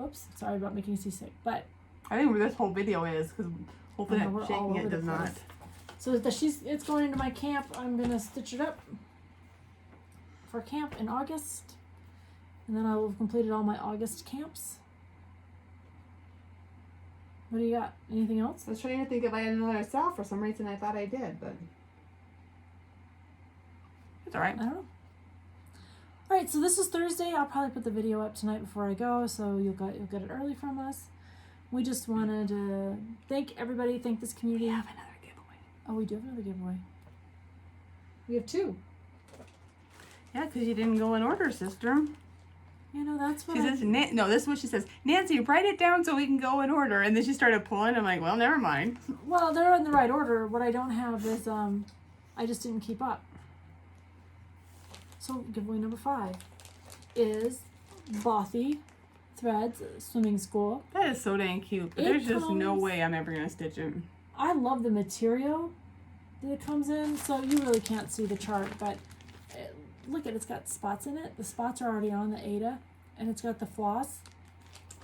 Speaker 2: Oops, sorry about making you seasick, but
Speaker 1: I think this whole video is because hopefully
Speaker 2: I know,
Speaker 1: that shaking it does not.
Speaker 2: So it's going into my camp. I'm gonna stitch it up for camp in August, and then I will have completed all my August camps. What do you got? Anything else?
Speaker 1: I was trying to think if I had another SAL. For some reason I thought I did, but it's alright.
Speaker 2: I don't know. Alright, so this is Thursday. I'll probably put the video up tonight before I go, so you'll get it early from us. We just wanted to thank everybody, thank this community.
Speaker 1: We have another giveaway.
Speaker 2: Oh, we do have another giveaway. We have two.
Speaker 1: Yeah, because you didn't go in order, sister.
Speaker 2: You know, that's what
Speaker 1: She says, no, this is what she says. Nancy, write it down so we can go in order. And then she started pulling. I'm like, well, never mind.
Speaker 2: Well, they're in the right order. What I don't have is, I just didn't keep up. So, giveaway number 5 is Bothy Threads Swimming School.
Speaker 1: That is so dang cute. But there's just no way I'm ever going to stitch it.
Speaker 2: I love the material that it comes in. So, you really can't see the chart, but look at it's got spots in it. The spots are already on the Ada, and it's got the floss,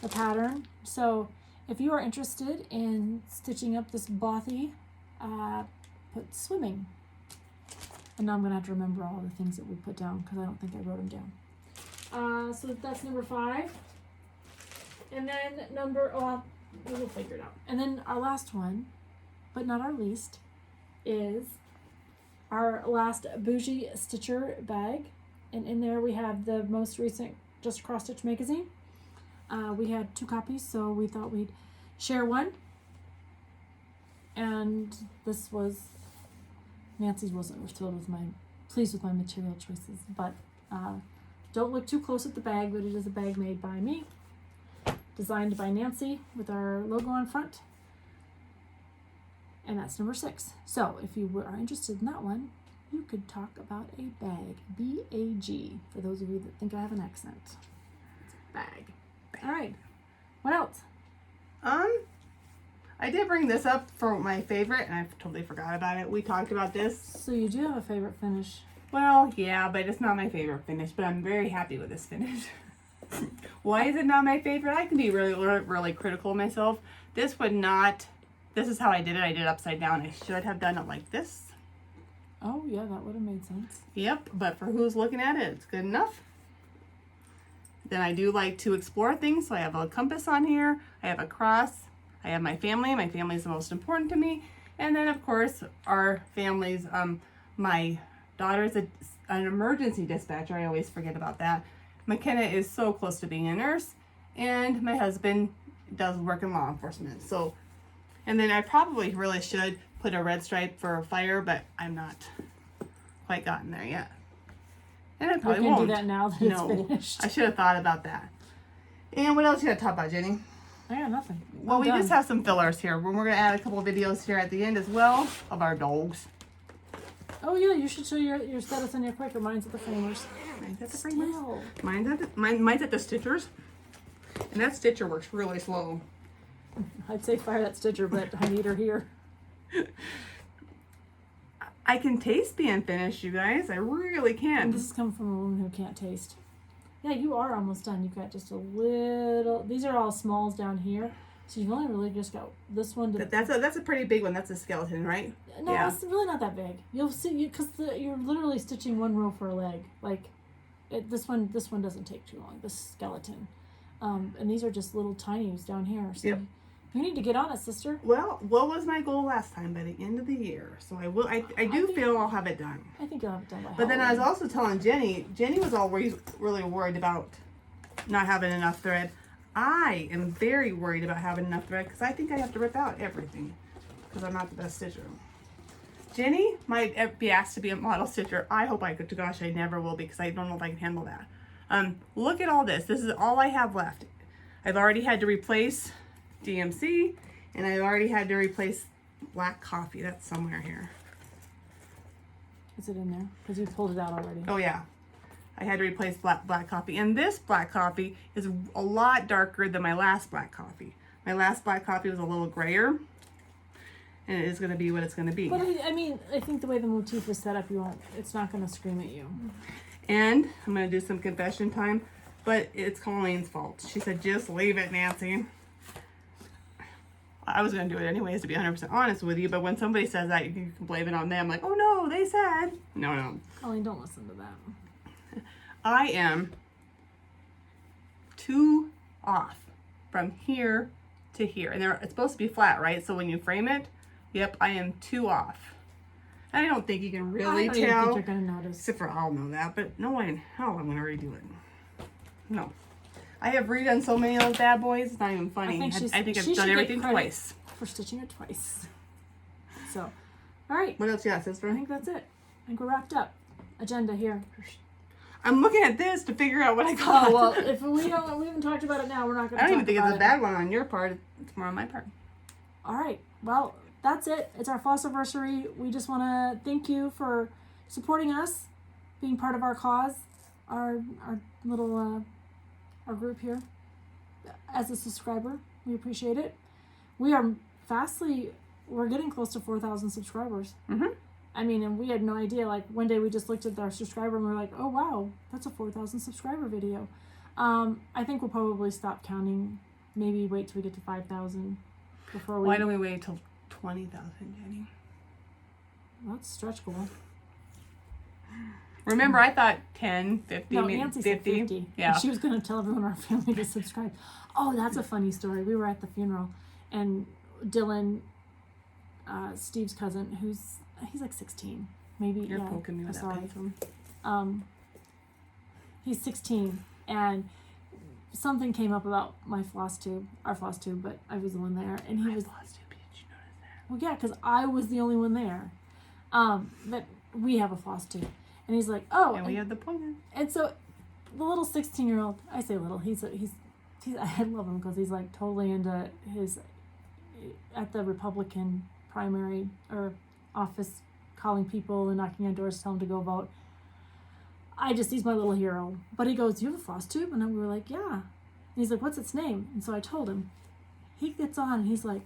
Speaker 2: the pattern. So if you are interested in stitching up this bothy, put swimming. And now I'm gonna have to remember all the things that we put down because I don't think I wrote them down. So that's number 5. And then we'll figure it out. And then our last one, but not our least, is our last Bougie Stitcher bag. And in there we have the most recent Just Cross Stitch magazine. We had 2 copies, so we thought we'd share one. And this was, Nancy wasn't pleased with my material choices, but don't look too close at the bag, but it is a bag made by me, designed by Nancy with our logo on front. And that's number 6. So if you are interested in that one, you could talk about a bag. B-A-G, for those of you that think I have an accent. It's a bag. All right. What else?
Speaker 1: I did bring this up for my favorite, and I totally forgot about it. We talked about this.
Speaker 2: So you do have a favorite finish.
Speaker 1: Well, yeah, but it's not my favorite finish, but I'm very happy with this finish. Why is it not my favorite? I can be really critical of myself. This is how I did it. I did it upside down. I should have done it like this.
Speaker 2: Oh, yeah, that would have made sense.
Speaker 1: Yep, but for who's looking at it, it's good enough. Then I do like to explore things, so I have a compass on here. I have a cross. I have my family. My family is the most important to me. And then, of course, our families, my daughter's an emergency dispatcher. I always forget about that. McKenna is so close to being a nurse. And my husband does work in law enforcement. So, and then I probably really should put a red stripe for fire, but I'm not quite gotten there yet. And I probably won't.
Speaker 2: Do that now that it's finished.
Speaker 1: I should have thought about that. And what else you got to talk about, Jenny?
Speaker 2: I got nothing.
Speaker 1: Well, we just have some fillers here. We're going to add a couple of videos here at the end as well of our dogs.
Speaker 2: Oh yeah, you should show your status on your Quaker. Mine's at the framers.
Speaker 1: Mine's at the framers. Mine's at the Stitchers. And that Stitcher works really slow.
Speaker 2: I'd say fire that Stitcher, but I need her here.
Speaker 1: I can taste being finished, you guys. I really can.
Speaker 2: And this is coming from a woman who can't taste. Yeah, you are almost done. You've got just a little. These are all smalls down here, so you've only really just got this one.
Speaker 1: That's a pretty big one. That's a skeleton, right?
Speaker 2: No, yeah. It's really not that big. You'll see, because you're literally stitching 1 row for a leg. Like, this one doesn't take too long. This skeleton, and these are just little tinies down here. So yep. You need to get on it, sister.
Speaker 1: Well, what was my goal last time? By the end of the year. So I will. I feel I'll have it done.
Speaker 2: I think you'll have it done by
Speaker 1: But then I was also telling Jenny was always really worried about not having enough thread. I am very worried about having enough thread because I think I have to rip out everything because I'm not the best stitcher. Jenny might be asked to be a model stitcher. I hope I could. Gosh, I never will because I don't know if I can handle that. Look at all this. This is all I have left. I've already had to replace DMC, and I already had to replace black coffee. That's somewhere here.
Speaker 2: Is it in there? Because you pulled it out already.
Speaker 1: Oh yeah, I had to replace black coffee, and this black coffee is a lot darker than my last black coffee. My last black coffee was a little grayer, and it is going to be what it's going to be.
Speaker 2: But I mean, I think the way the motif is set up, it's not going to scream at you.
Speaker 1: And I'm going to do some confession time, but it's Colleen's fault. She said, just leave it, Nancy. I was going to do it anyways, to be 100% honest with you, but when somebody says that, you can blame it on them. Like, oh no, they said. No.
Speaker 2: Colleen, don't listen to that.
Speaker 1: I am 2 off from here to here. And it's supposed to be flat, right? So when you frame it, yep, I am 2 off. And I don't think you can really tell.
Speaker 2: I don't think you're going to notice.
Speaker 1: Except for I'll know that, but no way in hell I'm going to redo it. No. I have redone so many of those bad boys, it's not even funny. I think I've done everything twice.
Speaker 2: For stitching it twice. So, all right.
Speaker 1: What else you got, sister?
Speaker 2: I think that's it. I think we're wrapped up. Agenda here.
Speaker 1: I'm looking at this to figure out what I got.
Speaker 2: Oh, well, if we haven't talked about it now, we're not going to talk about it.
Speaker 1: I don't even think it's a bad one on your part. It's more on my part.
Speaker 2: All right. Well, that's it. It's our Flossiversary. We just want to thank you for supporting us, being part of our cause, our little our group here. As a subscriber, we appreciate it. We're getting close to 4,000 subscribers.
Speaker 1: Mm-hmm.
Speaker 2: I mean, and we had no idea. Like, one day we just looked at our subscriber and we were like, oh, wow, that's a 4,000 subscriber video. I think we'll probably stop counting. Maybe wait till we get to 5,000 before we...
Speaker 1: Why don't we wait till 20,000, Jenny?
Speaker 2: Well, that's a stretch goal.
Speaker 1: Remember, I thought 10, 50,
Speaker 2: No,
Speaker 1: maybe
Speaker 2: Nancy
Speaker 1: 50.
Speaker 2: said 50.
Speaker 1: Yeah.
Speaker 2: And she was going to tell everyone in our family to subscribe. Oh, that's a funny story. We were at the funeral, and Dylan, Steve's cousin, he's like 16. Maybe.
Speaker 1: You're poking me with that pencil.
Speaker 2: He's 16, and something came up about my Flosstube, our Flosstube, but I was the one there, and he was...
Speaker 1: Flosstube, did you notice that?
Speaker 2: Well, yeah, because I was the only one there. But we have a Flosstube. And he's like, oh.
Speaker 1: And we have the pointer.
Speaker 2: And so the little 16-year-old, I say little, he's I love him because he's like totally into his, at the Republican primary or office, calling people and knocking on doors to tell them to go vote. He's my little hero. But he goes, you have a Flosstube? And we were like, yeah. And he's like, what's its name? And so I told him. He gets on and he's like,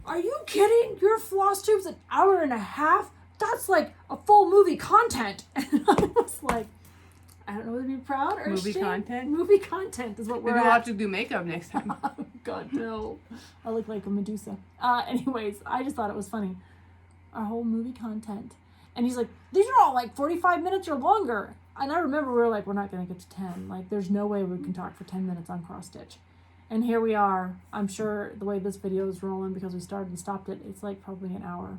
Speaker 2: are you kidding? Your Flosstube's an hour and a half? That's like a full movie content. And I was like, I don't know whether to be proud or
Speaker 1: movie
Speaker 2: ashamed.
Speaker 1: Content?
Speaker 2: Movie content is what we're
Speaker 1: Maybe we'll
Speaker 2: at.
Speaker 1: have to do makeup next time.
Speaker 2: Oh, God, no. I look like a Medusa. Anyways, I just thought it was funny. Our whole movie content. And he's like, these are all like 45 minutes or longer. And I remember we were like, we're not going to get to 10. Like, there's no way we can talk for 10 minutes on cross stitch. And here we are. I'm sure the way this video is rolling, because we started and stopped it, it's like probably an hour.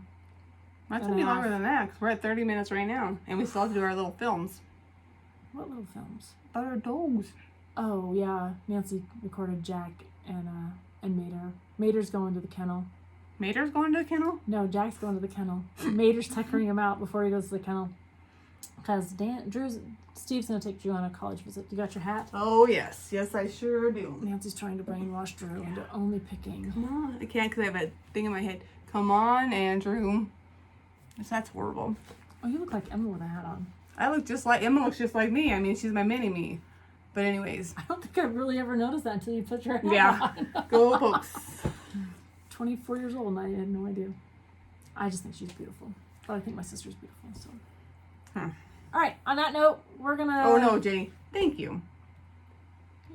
Speaker 1: That's going to be longer than that, because we're at 30 minutes right now. And we still have to do our little films.
Speaker 2: What little films?
Speaker 1: About our dogs.
Speaker 2: Oh, yeah. Nancy recorded Jack and Mater. Mater's going to the kennel.
Speaker 1: Mater's going to the kennel?
Speaker 2: No, Jack's going to the kennel. Mater's tuckering him out before he goes to the kennel. Because Steve's going to take Drew on a college visit. You got your hat?
Speaker 1: Oh, yes. Yes, I sure do.
Speaker 2: Nancy's trying to brainwash Drew into only picking.
Speaker 1: Come on. I can't because I have a thing in my head. Come on, Andrew. That's horrible.
Speaker 2: Oh, you look like Emma with a hat on.
Speaker 1: I look just like... Emma looks just like me. I mean, she's my mini-me. But anyways.
Speaker 2: I don't think I've really ever noticed that until you put your hat on.
Speaker 1: Yeah. Go Pokes.
Speaker 2: 24 years old and I had no idea. I just think she's beautiful. But I think my sister's beautiful, so.
Speaker 1: Huh.
Speaker 2: All right, on that note, we're going to...
Speaker 1: Oh, no, Jenny. Thank you.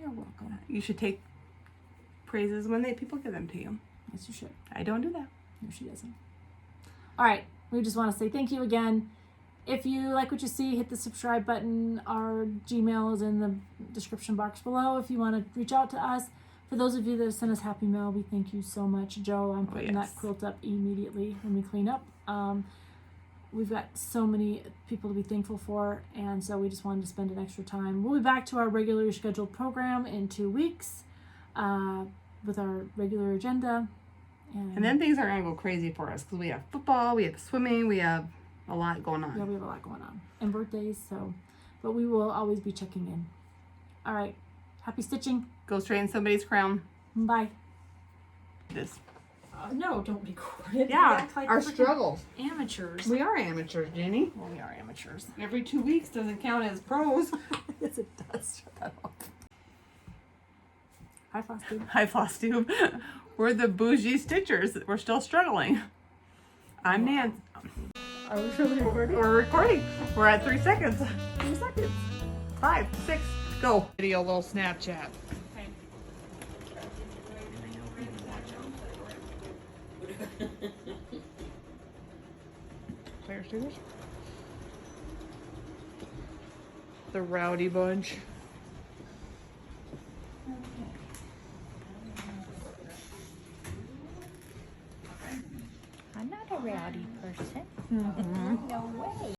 Speaker 2: You're welcome.
Speaker 1: You should take praises when people give them to you.
Speaker 2: Yes, you should.
Speaker 1: I don't do that.
Speaker 2: No, she doesn't. All right, we just want to say thank you again. If you like what you see, hit the subscribe button. Our Gmail is in the description box below if you want to reach out to us. For those of you that have sent us happy mail, we thank you so much. Joe, I'm putting that quilt up immediately when we clean up. We've got so many people to be thankful for, and so we just wanted to spend an extra time. We'll be back to our regularly scheduled program in 2 weeks with our regular agenda.
Speaker 1: And then things are going to go crazy for us because we have football, we have swimming, we have a lot going on.
Speaker 2: Yeah, we have a lot going on. And birthdays, so. But we will always be checking in. All right. Happy stitching.
Speaker 1: Go straight in somebody's crown.
Speaker 2: Bye.
Speaker 1: This.
Speaker 2: No, don't record it.
Speaker 1: Yeah, like our struggles.
Speaker 2: Amateurs.
Speaker 1: We are amateurs, Jenny.
Speaker 2: Well, we are amateurs.
Speaker 1: Every 2 weeks doesn't count as pros.
Speaker 2: Yes, it does. Shut that off. Hi, Flosstube.
Speaker 1: Hi, Flosstube. We're the Bougie Stitchers. We're still struggling. I'm Nan.
Speaker 2: Are we really recording?
Speaker 1: We're recording. We're at 3 seconds.
Speaker 2: 3 seconds.
Speaker 1: 5, 6, go. Video, little Snapchat. Player stickers. The Rowdy Bunch.